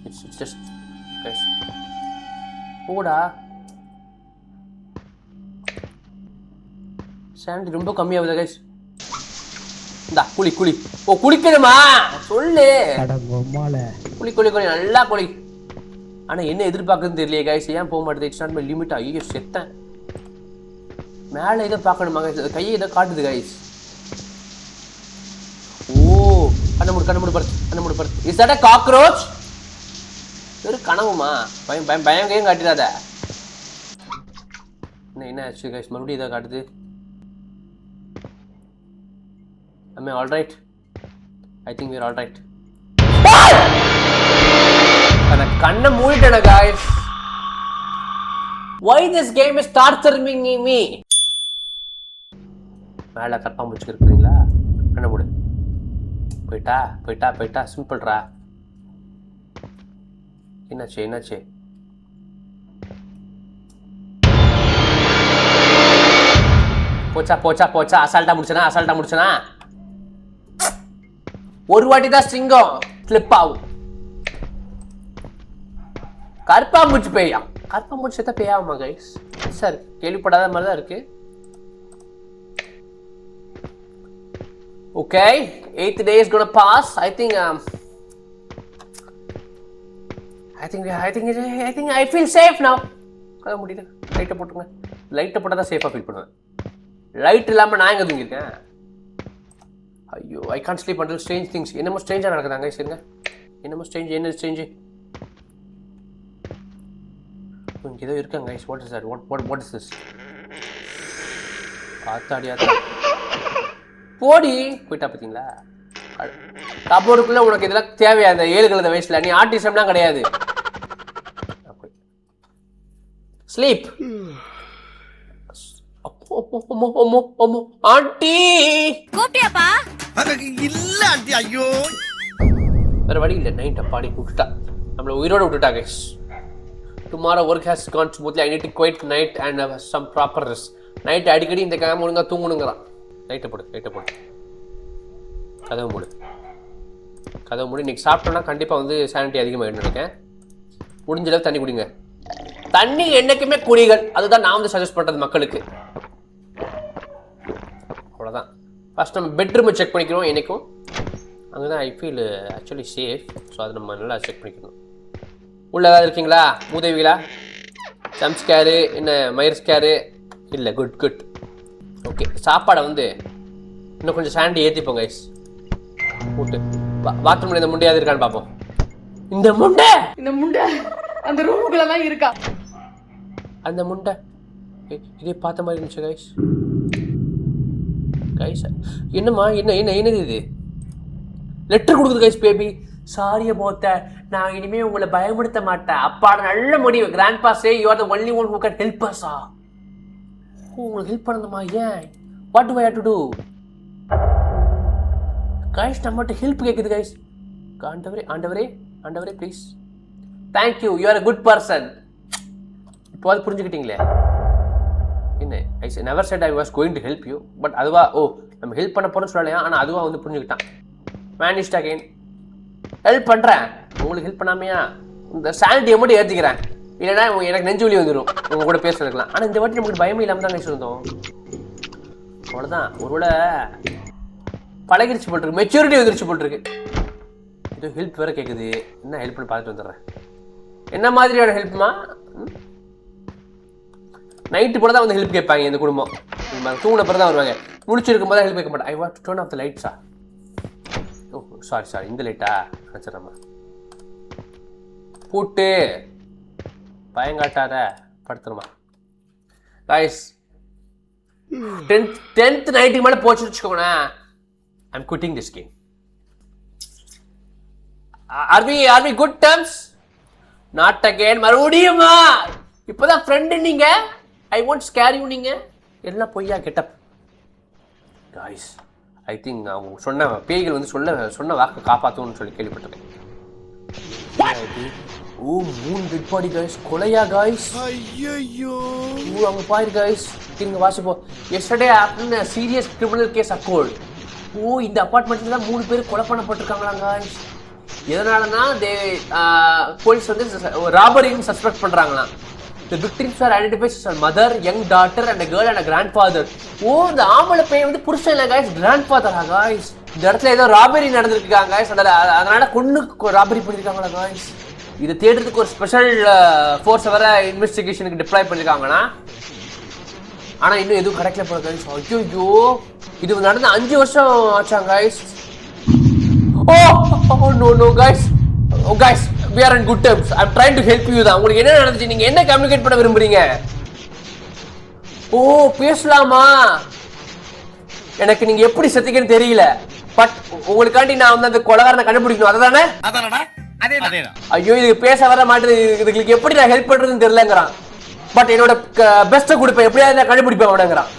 இட்ஸ் ஜஸ்ட் கைஸ் போடா. சாண்டி ரொம்ப கம்மியாகுது கைஸ். இந்தா குளி. ஓ குளிக்கணுமா? சொல்லு. குளி நல்லா குளி. ஆனால் என்ன எதிர்பார்க்குறதுன்னு தெரியலையே கைஸ். ஏன் போக மாட்டேது? It's not my limit. ஐயோ செத்தேன். மேலே ஏதோ பார்க்கணுமா கைஸ்? கையை ஏதோ காட்டுது கைஸ். ஓ கண்ண மூடு பாரு. Is that a cockroach? ஒரு கனவுமா? பயம் காட்டிடாத. என்ன ஆச்சு கைஸ்? மறுபடியும் இதை காட்டுது. Am I all right? I think we're all right. கண்ணை மூடிட்டேன guys. Why this game is torturing me? மேல கற்பாம்பூச்சி இருக்குறீங்களா? கண்ணை மூடு. போயிட்டா சிம்பிள்ரா. என்னாச்சு? போச்சா. அசால்ட்டா முடிச்சனா? ஒரு வாட்டி தான் சிங்கம் ஸ்லிப் ஆகும். கற்பாம்பூச்சி பேயா? கற்பாம்பூச்சி தான் பேயாகுமா கைஸ்? சார் கேள்விப்படாத மாதிரி தான் இருக்கு. Okay, 8th day is gonna pass. I think I feel safe now. கதை முடியுது. லைட்டை போட்டுங்க. லைட்டை போட்டால் தான் சேஃபாக ஃபீல் பண்ணுவேன். லைட் இல்லாமல் நான் எங்கே தூங்கியிருக்கேன்? ஐயோ, I can't sleep until strange things. என்னமோ ஸ்ட்ரேஞ்சாக நடக்குதாங்க. சரிங்க, என்னமோ என்ன ஸ்ட்ரேஞ்சு? இங்கே ஏதோ இருக்காங்க guys. What is that? What is this? ஆத்தாடியா போடி. போயிட்டா பார்த்தீங்களா? கபோர்டுக்குள்ளே உனக்கு இதெல்லாம் தேவையா? அந்த 7 கலந்த வயசில் நீ ஆர்டிசம்லாம் கிடையாது. ஸ்லீப். ஆண்டி கூப்பிட்டியாப்பா? இல்ல ஆண்டி. ஐயோ, வேற வழி இல்லை. நைட் அப்பாடி விட்டுட்டா, நம்மளை உயிரோட விட்டுட்டா guys. Tomorrow work has gone smoothly. I need to quiet night and some proper rest. Night அடிக்கடி இந்த கேம் ஒழுங்கா தூங்கணுங்கிறான். லைட்டை போடு. கதவு மூடு. இன்னைக்கு சாப்பிட்டோன்னா கண்டிப்பாக வந்து சானிட்டி அதிகமாகிடும் நினைக்கிறேன். முடிஞ்ச அளவு தண்ணி குடிங்க. தண்ணி என்னைக்குமே குடிகள். அதுதான் நான் வந்து சஜஸ்ட் பண்ணுறது மக்களுக்கு. அவ்வளோதான். ஃபர்ஸ்ட் நம்ம பெட்ரூமை செக் பண்ணிக்கிறோம். என்னைக்கும் அங்கே தான் I feel actually safe. So அதை நம்ம நல்லா செக் பண்ணிக்கணும். உள்ள ஏதாவது இருக்கீங்களா மூதேவிகளா? ஜம்ப் ஸ்கேரு என்ன மயர் ஸ்கேரு இல்லை? குட். ஓகே, சாப்பாடை வந்து இன்னும் கொஞ்சம் சாண்டி ஏற்றிப்போம் கைஸ். போட்டு பாத்ரூமில் இந்த முண்டையாவது இருக்கான்னு பார்ப்போம். இந்த முண்டை அந்த ரூமுக்குள்ளதான் இருக்கா? அந்த முண்டை இதே பார்த்த மாதிரி இருந்துச்சு கைஸ். என்னம்மா என்னது இது? லெட்டர் கொடுக்குது கைஸ். பேபி சாரிய போத்த, நான் இனிமே உங்களை பயமுடுத்த மாட்டேன். அப்பாட நல்ல முடிவு. கிராண்ட் பா say you are the only one who can help us. உங்களுக்கு ஹெல்ப் பண்ணணுமா? ஏன்? What to I have to to? Guys நம்மகிட்ட ஹெல்ப் கேட்குது கைஸ். ஆண்டவரே ஆண்டவரே ஆண்டவரே please. Thank you, you are a good person. இப்போ அது புரிஞ்சுக்கிட்டீங்களே என்ன? I never set I was going to help you. But அதுவா நம்ம ஹெல்ப் பண்ண போறோம்னு சொல்லலையா, ஆனால் அதுவா வந்து புரிஞ்சுக்கிட்டான். மேனிஸ்ட் அகைன் ஹெல்ப் பண்ணுறேன், உங்களுக்கு ஹெல்ப் பண்ணாமையா இந்த சானிட்டியை மட்டும் ஏற்றிக்கிறேன், இல்லைன்னா எனக்கு நெஞ்சு வலி வந்துடும் உங்க கூட பேசுறதுக்கலாம். ஆனால் இந்த வாட்டி நமக்கு பயமே இல்லாமல் தான் இருந்தோம். அவ்வளோதான், ஒருவேளை பழகிருச்சு போட்டிருக்கு, மெச்சூரிட்டி வந்துருச்சு போட்டிருக்கு. இது ஹெல்ப் வேற கேட்குது, என்ன ஹெல்ப்னு பார்த்துட்டு வந்துடுறேன். என்ன மாதிரியான ஹெல்ப்மா? நைட்டு போல தான் வந்து ஹெல்ப் கேட்பாங்க இந்த குடும்பம். தூங்கின பிறகு தான் வருவாங்க, முடிச்சிருக்கும் போது ஹெல்ப் கேட்க மாட்டேன். I want to turn off the லைட்ஸா? ஓ சாரி, இந்த லைட்டா நினச்சிடறேம்மா. பூட்டு பயங்காட்டாத, படுத்துருமா காய்ஸ். 10th நைட்டுக்கு மேலே போச்சுன்னு வச்சுக்கோங்களேன், I'm quitting this game. Are we good terms? Not again. மறுபடியுமா? இப்போதான் ஃப்ரெண்டு நீங்க, ஐ ஒன்ட் ஸ்கேர் யூ. நீங்க எல்லாம் பொய்யா கெட்டப் காய்ஸ். ஐ திங்க் அவங்க சொன்ன பேய்கள் வந்து சொன்ன வாக்கு காப்பாற்றும்னு சொல்லி கேள்விப்பட்டிருக்கேன். Oh 3 dead body guys. கொலையா காய்ஸ்? ஐயோ அவங்க பாரு காய்ஸ். திருங்க வாசிப்போம். Yesterday afternoon serious criminal case occurred. ஓ இந்த அப்பார்ட்மெண்ட்ல தான் 3 பேர் கொலை பண்ணப்பட்டிருக்காங்களா காய்ஸ்? எதனாலனா போலீஸ் வந்து ராபரின்னு suspect பண்றாங்களாம். The victims are identified as a mother, young daughter and a girl and a grandfather. ஓ இந்த ஆம்பளை பையன் வந்து புருஷன் இல்லை காய்ஸ், கிராண்ட்ஃபாதரா காய்ஸ்? இந்த இடத்துல ஏதோ ராபரி நடந்திருக்காங்க காய்ஸ், அதனால கொன்னு ராபரி பண்ணியிருக்காங்களா காய்ஸ்? இதை தேடுறதுக்கு ஒரு ஸ்பெஷல் ஃபோர்ஸை வர இன்வெஸ்டிகேஷனுக்கு டிப்ளாய் பண்ணியிருக்காங்கன்னா, ஆனால் இன்னும் எதுவும் கிடைக்கல போல காய்ஸ். ஐயோ இது நடந்து 5 வருஷம் ஆச்சாங்க guys. Oh no guys. Oh guys, we are in good terms. I'm trying to help you தான். உங்களுக்கு என்ன நடந்துச்சு? நீங்க என்ன கம்யூனிகேட் பண்ண விரும்புறீங்க? ஓ பேசலாமா? எனக்கு நீங்க எப்படி செத்தீங்கன்னு தெரியல, பட் உங்களுக்காண்டி நான் வந்து அந்த கொலைகாரனை கண்டுபிடிக்கணும். அதுதானே? அதானடா, அதேதான். ஐயோ இது பேச வர மாட்டேது, இதுக்கு எப்படி நான் ஹெல்ப் பண்றதுன்னு தெரியலங்கிறான். பட் என்னோட பெஸ்ட்டை கொடுப்பேன், எப்படியாவது நான் கண்டுபிடிப்பேன் அவனுங்கிறான்.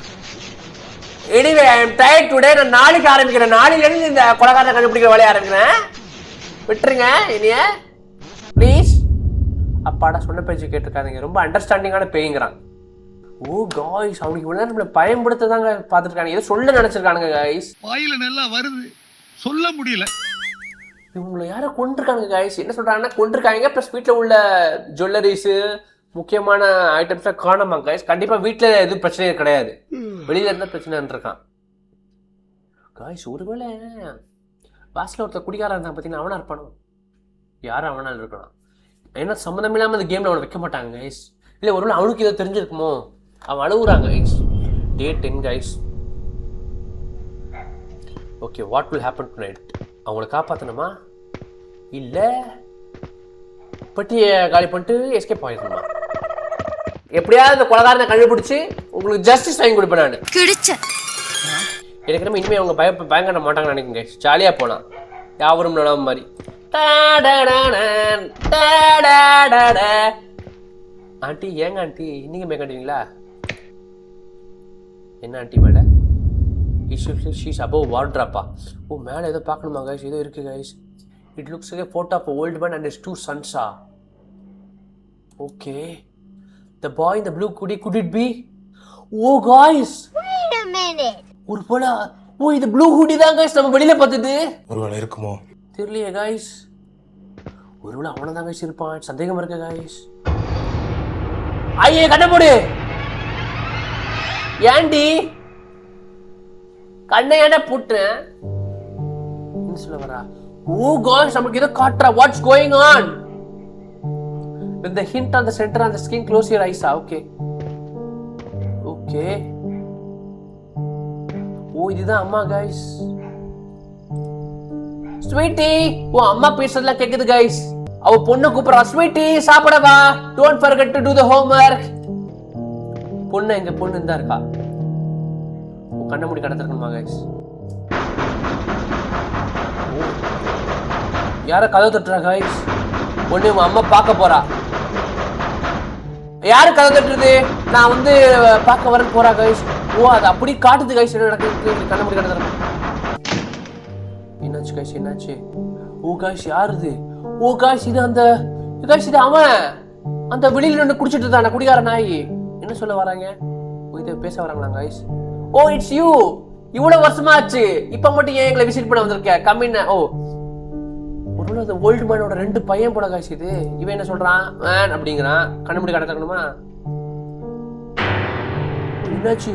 Anyway I am tired today. நான் நாளைக்கு ஆரம்பிக்கிறேன், நாளையிலேருந்து இந்த கொலைகாரனை கண்டுபிடிக்கிற வேலையை ஆரம்பிக்கிறேன். விட்டுருங்க இனிய ப்ளீஸ். அப்பாடா சொன்ன பேச்சு கேட்டிருக்காங்க, ரொம்ப அண்டர்ஸ்டாண்டிங்கான பேய்ங்கிறான். ஓ காய்ஸ் அவனுக்கு இவ்வளோ நம்மளை பயன்படுத்த தாங்க பார்த்துருக்காங்க, ஏதோ சொல்ல நினைச்சிருக்கானுங்க காய்ஸ். வாயில நல்லா வருது, சொல்ல முடியல. இவங்களை யாரோ கொண்டிருக்காங்க காய்ஸ். என்ன சொல்றாங்கன்னா கொண்டிருக்காங்க, ப்ளஸ் வீட்டில் உள்ள ஜுவல்லரிஸு முக்கியமான ஐட்டம்ஸ்லாம் காணாமா காய்ஸ். கண்டிப்பாக வீட்டில் எதுவும் பிரச்சனையே கிடையாது, வெளியில இருந்தால் பிரச்சனைன்னு இருக்கான் காய்ஸ். ஒருவேளை வாசலில் ஒருத்தர் குடிக்காரன் இருந்தான் பார்த்தீங்கன்னா, அவனா இருப்பானோ? யாரும் அவனால் இருக்கணும். ஏன்னா சம்மந்தம் இல்லாமல் அந்த கேமில் அவனை வைக்க மாட்டாங்க கைஸ். இல்லை ஒருவேளை அவனுக்கு ஏதோ தெரிஞ்சிருக்குமோ, அவன் அழுகுறாங்க guys. Day 10 guys. Okay what will happen tonight? அவங்கள காப்பாற்றணுமா இல்லை பட்டியை காலி பண்ணிட்டு எஸ்கேப் ஆகிடணுமா? எப்படியாவது இந்த கொலைகாரனை கண்டுபிடிச்சி உங்களுக்கு ஜஸ்டிஸ் வாங்கி கொடுப்பேன் நான். எனக்கு நம்ம இனிமேல் அவங்க பயங்கர மாட்டாங்கன்னு நினைக்குங்க. ஜாலியாக போனான் யாவரும் நடாம மாதிரி. ஆண்டி ஏங்க ஆண்டி இன்னைக்கு மேக்காட்டுவீங்களா? என்ன ஆண்டி மேடம்? ஷீஸ் அபவ் வார்ட்ராப்பா? ஓ மேலே ஏதோ பார்க்கணுமா கைஸ்? ஏதோ இருக்கு guys. It looks like a photo of an old man and his 2 sons. Okay. The boy in the blue hoodie, could it be? Oh guys. Wait a minute. ஒரு போல ஓ இது ப்ளூ ஹூடி தான் guys நம்ம வெளியில பார்த்தது. ஒருவேளை இருக்குமோ தெரியலையே கைஸ். ஒருவேளை அவனை தான் கைஸ் இருப்பான், சந்தேகம் இருக்கு கைஸ். ஐயே கண்ணை ஏண்டி கண்ணை ஏன்டா போட்டுறேன் என்ன சொல்ல வரா? ஓ காய்ஸ் நமக்கு ஏதோ காட்டுறா. What's going on? With the hint on the center on the skin, close your eyes. Okay. Okay. ஓ இதுதான் அம்மா கைஸ். ஸ்வீட்டி ஓ அம்மா பேசுறதெல்லாம் கேக்குது கைஸ். அவ பொண்ணு கூப்பிடுறா, ஸ்வீட்டி சாப்பிட வா, don't forget to to the homework. பொண்ணு எங்க? பொண்ணு இந்த இருக்கா. கண்ண மூடி கடத்திருக்கணுமா கைஸ்? யார கதவு தட்டுறா கைஸ்? பொண்ணு உங்க அம்மா பார்க்க போறா. யாரு கதை தட்டுறது? நான் வந்து பார்க்க வரேன்னு போறா கைஸ். ஓ அது அப்படி காட்டுது கைஸ் என்ன நடக்குது. கண்ண மூடி கடத்துறேன். என்னாச்சு கைஸ்? என்னாச்சு? ஓ ஓ காய்ஸ் யார் இது? ஓ காய்ஸ் இது அந்த காய்ஸ் இது அவன் அந்த வெளியில நின்று குடிச்சிட்டு இருந்தான குடிகார நாய். என்ன சொல்ல வராங்க? இதை பேச வராங்களா காய்ஸ்? O it's you. இவ்வளவு வருஷமா ஆச்சு, இப்ப மட்டும் ஏன் எங்களை விசிட் பண்ண வந்திருக்க? கம்மின். ஓ ஒருவேளை அந்த ஓல்டு மேனோட 2 பையன் போல காய்ஸ் இது. இவன் என்ன சொல்றான்? மேன் அப்படிங்கிறான். கண்டுபிடி கடக்கணுமா? என்னாச்சு?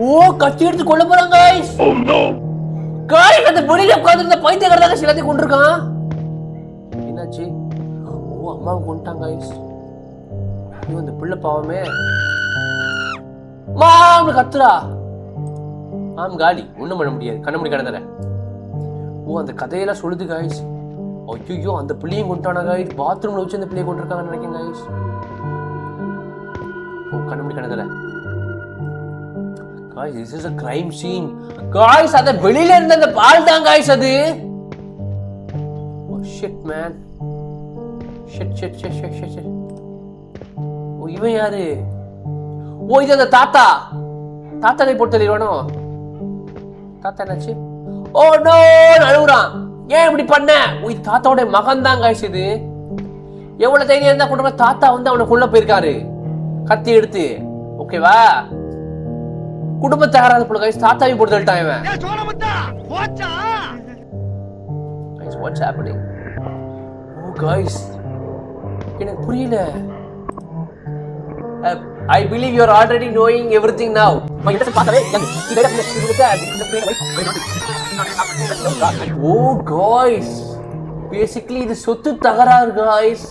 ஓ கத்தி எடுத்து கொள்ள போறாங்க காய்ஸ். காய்ஸ் அந்த வெளியில உட்கார்ந்து பைத்தியக்காரதாக சிலத்தை கொண்டிருக்கான். என்னாச்சு? ஓ அம்மாவை கொண்டுட்டாங்க காய்ஸ். ஐயோ அந்த பிள்ளை பாவமே. மாம் கத்துறா. ஆம் காலி, ஒண்ணும் பண்ண முடியாது, கண்ண கடந்தல. ஓ அந்த கதையெல்லாம் சொல்லுது காய்ஸ். ஐயோ அந்த பிள்ளையும் கொண்டானா காய்ஸ். பாத்ரூம்ல வச்சு அந்த பிள்ளையை கொண்டிருக்காங்கன்னு நினைக்கிறேன் காய்ஸ். ஓ கண்ண கடந்தல guys. This is a crime scene guys. அத வெளியில இருந்த அந்த பால் தான் காய்ஸ் அது. Oh shit man. ஷிட். ஓ இவன் யாரு? ஓ இது அந்த தாத்தா. தாத்தாவை போட்டு தெளிவானோ? தாத்தா என்னாச்சு? ஓ நோ அழுகுறான். ஏன் இப்படி பண்ண? ஓ இது தாத்தாவோட மகன் தான் காய்ஸ் இது. எவ்வளவு தைரியம் இருந்தா கொண்டு போய் தாத்தா வந்து அவனை கொல்ல போயிருக்காரு கத்தி எடுத்து. ஓகேவா? குடும்ப தகராறு போல காய்ஸ். தாத்தாவையும் போட்டு தள்ளிட்டான் இவன். Guys, what's happening? Oh guys, எனக்கு புரியல. I believe you are already knowing everything now. Oh guys, basically இது சொத்து தகராறு guys.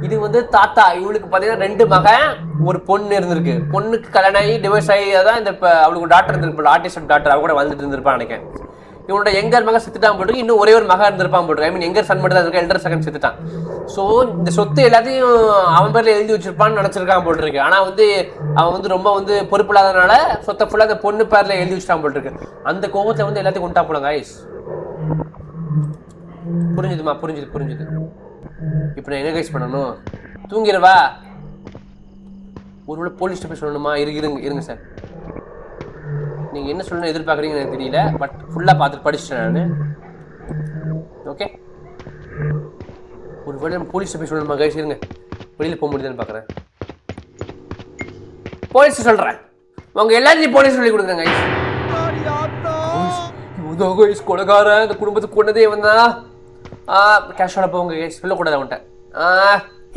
இது வந்து தாத்தா. இவளுக்கு பாத்தீங்கன்னா 2 மகன் ஒரு பொண்ணு இருந்திருக்கு. பொண்ணுக்கு கல்யாணம் ஆகி டிவோர்ஸ் ஆகி தான் இந்த அவளுக்கு டாக்டர் இருந்திருப்பாள். Artist doctor. அவ கூட வாழ்ந்துட்டு இருந்திருப்பான் நினைக்கிறேன். இவனோட எங்கர் மகன் செத்துட்டான் போட்டு இன்னும் ஒரே ஒரு மகன் இருந்திருப்பான் போட்டு. ஐ மீன் எங்கர் சன் மட்டும் தான் இருக்கு. எல்டர் செகண்ட் செத்துட்டான். ஸோ இந்த சொத்து எல்லாத்தையும் அவன் பேர்ல எழுதி வச்சிருப்பான்னு நினைச்சிருக்கான் போட்டு இருக்கு. ஆனா வந்து அவன் வந்து ரொம்ப வந்து பொறுப்பில்லாதனால சொத்தை ஃபுல்லா அந்த பொண்ணு பேர்ல எழுதி வச்சுட்டான் போட்டு இருக்கு. அந்த கோபத்துல வந்து எல்லாத்தையும் கொண்டா போல காய்ஸ். புரிஞ்சுதுமா? புரிஞ்சுது. இப்ப நான் என்ன கைஸ் பண்ணணும்? தூங்கிடவா? ஒருவேளை போலீஸ் போய் சொல்லணுமா? இருங்க சார். நீங்க என்ன சொல்லணும் எதிர்பார்க்குறீங்கன்னு எனக்கு தெரியல. பட் ஃபுல்லா பார்த்துட்டு படிச்சுட்டேன் நான். ஓகே ஒருவேளை போலீஸ் போய் சொல்லணுமா கைஸ்? இருங்க, வெளியில போக முடியுதுன்னு பார்க்குறேன். போலீஸ் சொல்றேன். உங்க எல்லாத்தையும் போலீஸ் சொல்லி கொடுக்குறேன் கைஸ். கைஸ் கொலைகாரன் இந்த குடும்பத்துக்கு கொண்டதே வந்தா கேஷோட போங்க கைஸ். சொல்லக்கூடாது அவன்கிட்ட.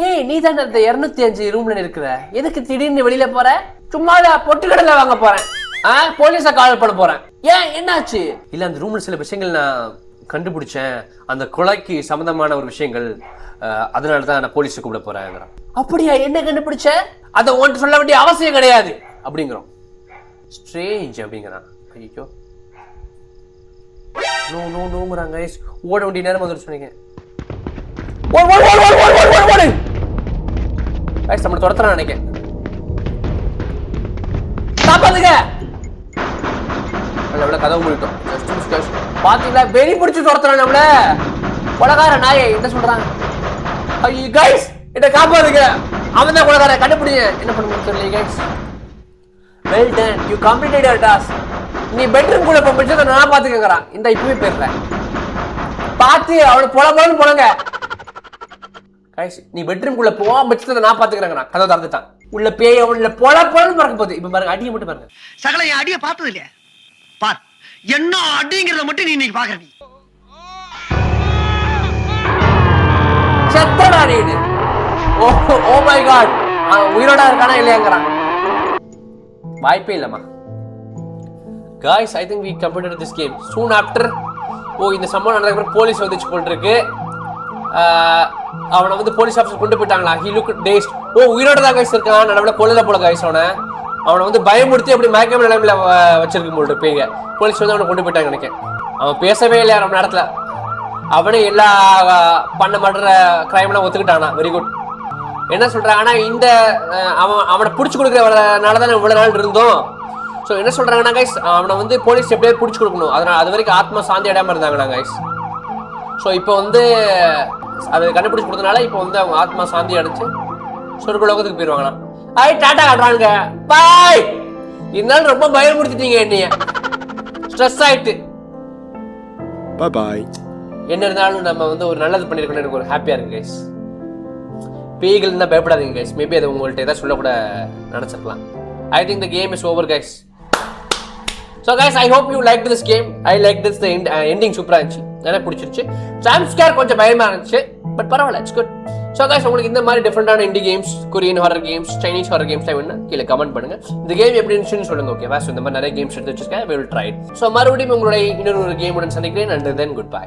ஏய் நீ தானே அந்த 205 ரூம்ல இருக்கிற, எதுக்கு திடீர்னு வெளியில போற? சும்மா பொட்டு கடையில வாங்க போறேன். போலீஸ கால் பண்ண போறேன். ஏன் என்னாச்சு? இல்ல அந்த ரூம்ல சில விஷயங்கள் நான் கண்டுபிடிச்சேன், அந்த கொலைக்கு சம்பந்தமான ஒரு விஷயங்கள், அதனாலதான் நான் போலீஸை கூப்பிட போறேன். அப்படியா? என்ன கண்டுபிடிச்ச? அதை உன்ட்டு சொல்ல வேண்டிய அவசியம் கிடையாது அப்படிங்கிறோம். ஸ்ட்ரேஞ்ச் அப்படிங்கிறான். ஐயோ நோங்கிறாங்க. ஓட வேண்டிய நேரம் வந்துட்டு சொன்னீங்க. நம்மளை துரத்துறான் நினைக்கிறேன். கதவு மூடிட்டோம். பாத்தீங்களா? வெறி பிடிச்சு துரத்துறான் நம்மள. கொலைகார நாயை என்ன சொல்றான்? ஐயோ கைஸ் என்ன காப்பாத்துங்க, அவன் தான் கொலைகார, கண்டுபிடிங்க. என்ன பண்ண தெரியல guys. Well done, you completed your task. நீ பெட்ரூம் குள்ள போய் பிடிச்சத நான் பாத்துக்கங்கறான். இந்த இப்பவே பேர்ல பாத்து அவன பொளபொளன்னு போனங்க. கைஸ் நீ பெட்ரூம் குள்ள போவா பிடிச்சத நான் பாத்துக்கறங்கறான். கதவு திறந்துட்டான். உள்ள பேய் அவன்ல பொளபொளன்னு பறக்க போகுது. இப்ப பாருங்க, அடியை மட்டும் பாருங்க. சகல என் அடியை பார்த்தது இல்லையா? பார் என்ன அடிங்கிறத மட்டும் நீ இன்னைக்கு பாக்குற. செத்தடா நீ. ஓ மை காட், உயிரோட இருக்கானா இல்லையாங்கறான். வாய்ப்பே இல்லம்மா. Guys, I think we completed this game. Soon after, இந்த சம்பவம் நடந்ததுக்கு போலீஸ் வந்துச்சு போல இருக்கு. அவனை வந்து போலீஸ் ஆஃபீஸர் கொண்டு போயிட்டாங்களா? He looked dazed. உயிரோட தான் கைஸ் இருக்கான். நடவுல கொல்லல போல கைஸ். அவனை வந்து பயமுறுத்தி அப்படி மயக்கம் நிலைமையில வச்சிருக்கும் போல இருப்பீங்க. போலீஸ் வந்து அவனை கொண்டு போயிட்டாங்க நினைக்கிறேன். அவன் பேசவே இல்லையா நம்ம நேரத்துல. அவனே எல்லா பண்ண மாட்டுற கிரைம்லாம் ஒத்துக்கிட்டானா. Very good. என்ன சொல்றாங்கன்னா, இந்த அவனை பிடிச்சி கொடுக்குறனாலதான் இவ்வளவு நாள் இருந்தோம். ஸோ என்ன சொல்றாங்கன்னா கைஸ், அவனை வந்து போலீஸ் எப்படியாவது பிடிச்சி கொடுக்கணும். அதனால அது வரைக்கும் ஆத்மா சாந்தி அடையாம இருந்தாங்கண்ணா கைஸ். ஸோ இப்போ வந்து அதை கண்டுபிடிச்சி கொடுத்தனால இப்போ வந்து அவங்க ஆத்மா சாந்தி அடைச்சு சொர்க்க லோகத்துக்கு போயிடுவாங்கண்ணா. டாட்டா காட்டுறாங்க. பாய். இருந்தாலும் ரொம்ப பயமுறுத்திட்டீங்க என்னைய. ஸ்ட்ரெஸ் ஆயிட்டு. பாய். என்ன இருந்தாலும் நம்ம வந்து ஒரு நல்லது பண்ணியிருக்கோம்னு எனக்கு ஒரு ஹாப்பியாக இருக்கு கைஸ். பேய்கள்னா பயப்படாதீங்க கைஸ். மேபி அதை உங்கள்கிட்ட ஏதாவது சொல்லக்கூட நினச்சிருக்கலாம். I think the game is over guys. So guys, I hope you like this game. I like this the ending சூப்பராக இருந்துச்சு, எனக்கு பிடிச்சிருச்சு. ஜம்ப் ஸ்கேர் கொஞ்சம் பயமாக இருந்துச்சு, பட் பரவாயில்ல, இட்ஸ் குட். ஸோ கைஸ், உங்களுக்கு இந்த மாதிரி டிஃப்ரெண்டான indie games, Korean horror games, Chinese horror games வேணும்னா கீழே கமெண்ட் பண்ணுங்க. இந்த கேம் எப்படி இருந்துச்சுன்னு சொல்லுங்க, ஓகேவா? ஸோ இந்த மாதிரி நிறைய கேம்ஸ் எடுத்து வச்சிருக்கேன், we will try it. So மறுபடியும் உங்களுடைய இன்னொரு கேமுடன் சந்திக்கிறேன். And then good bye.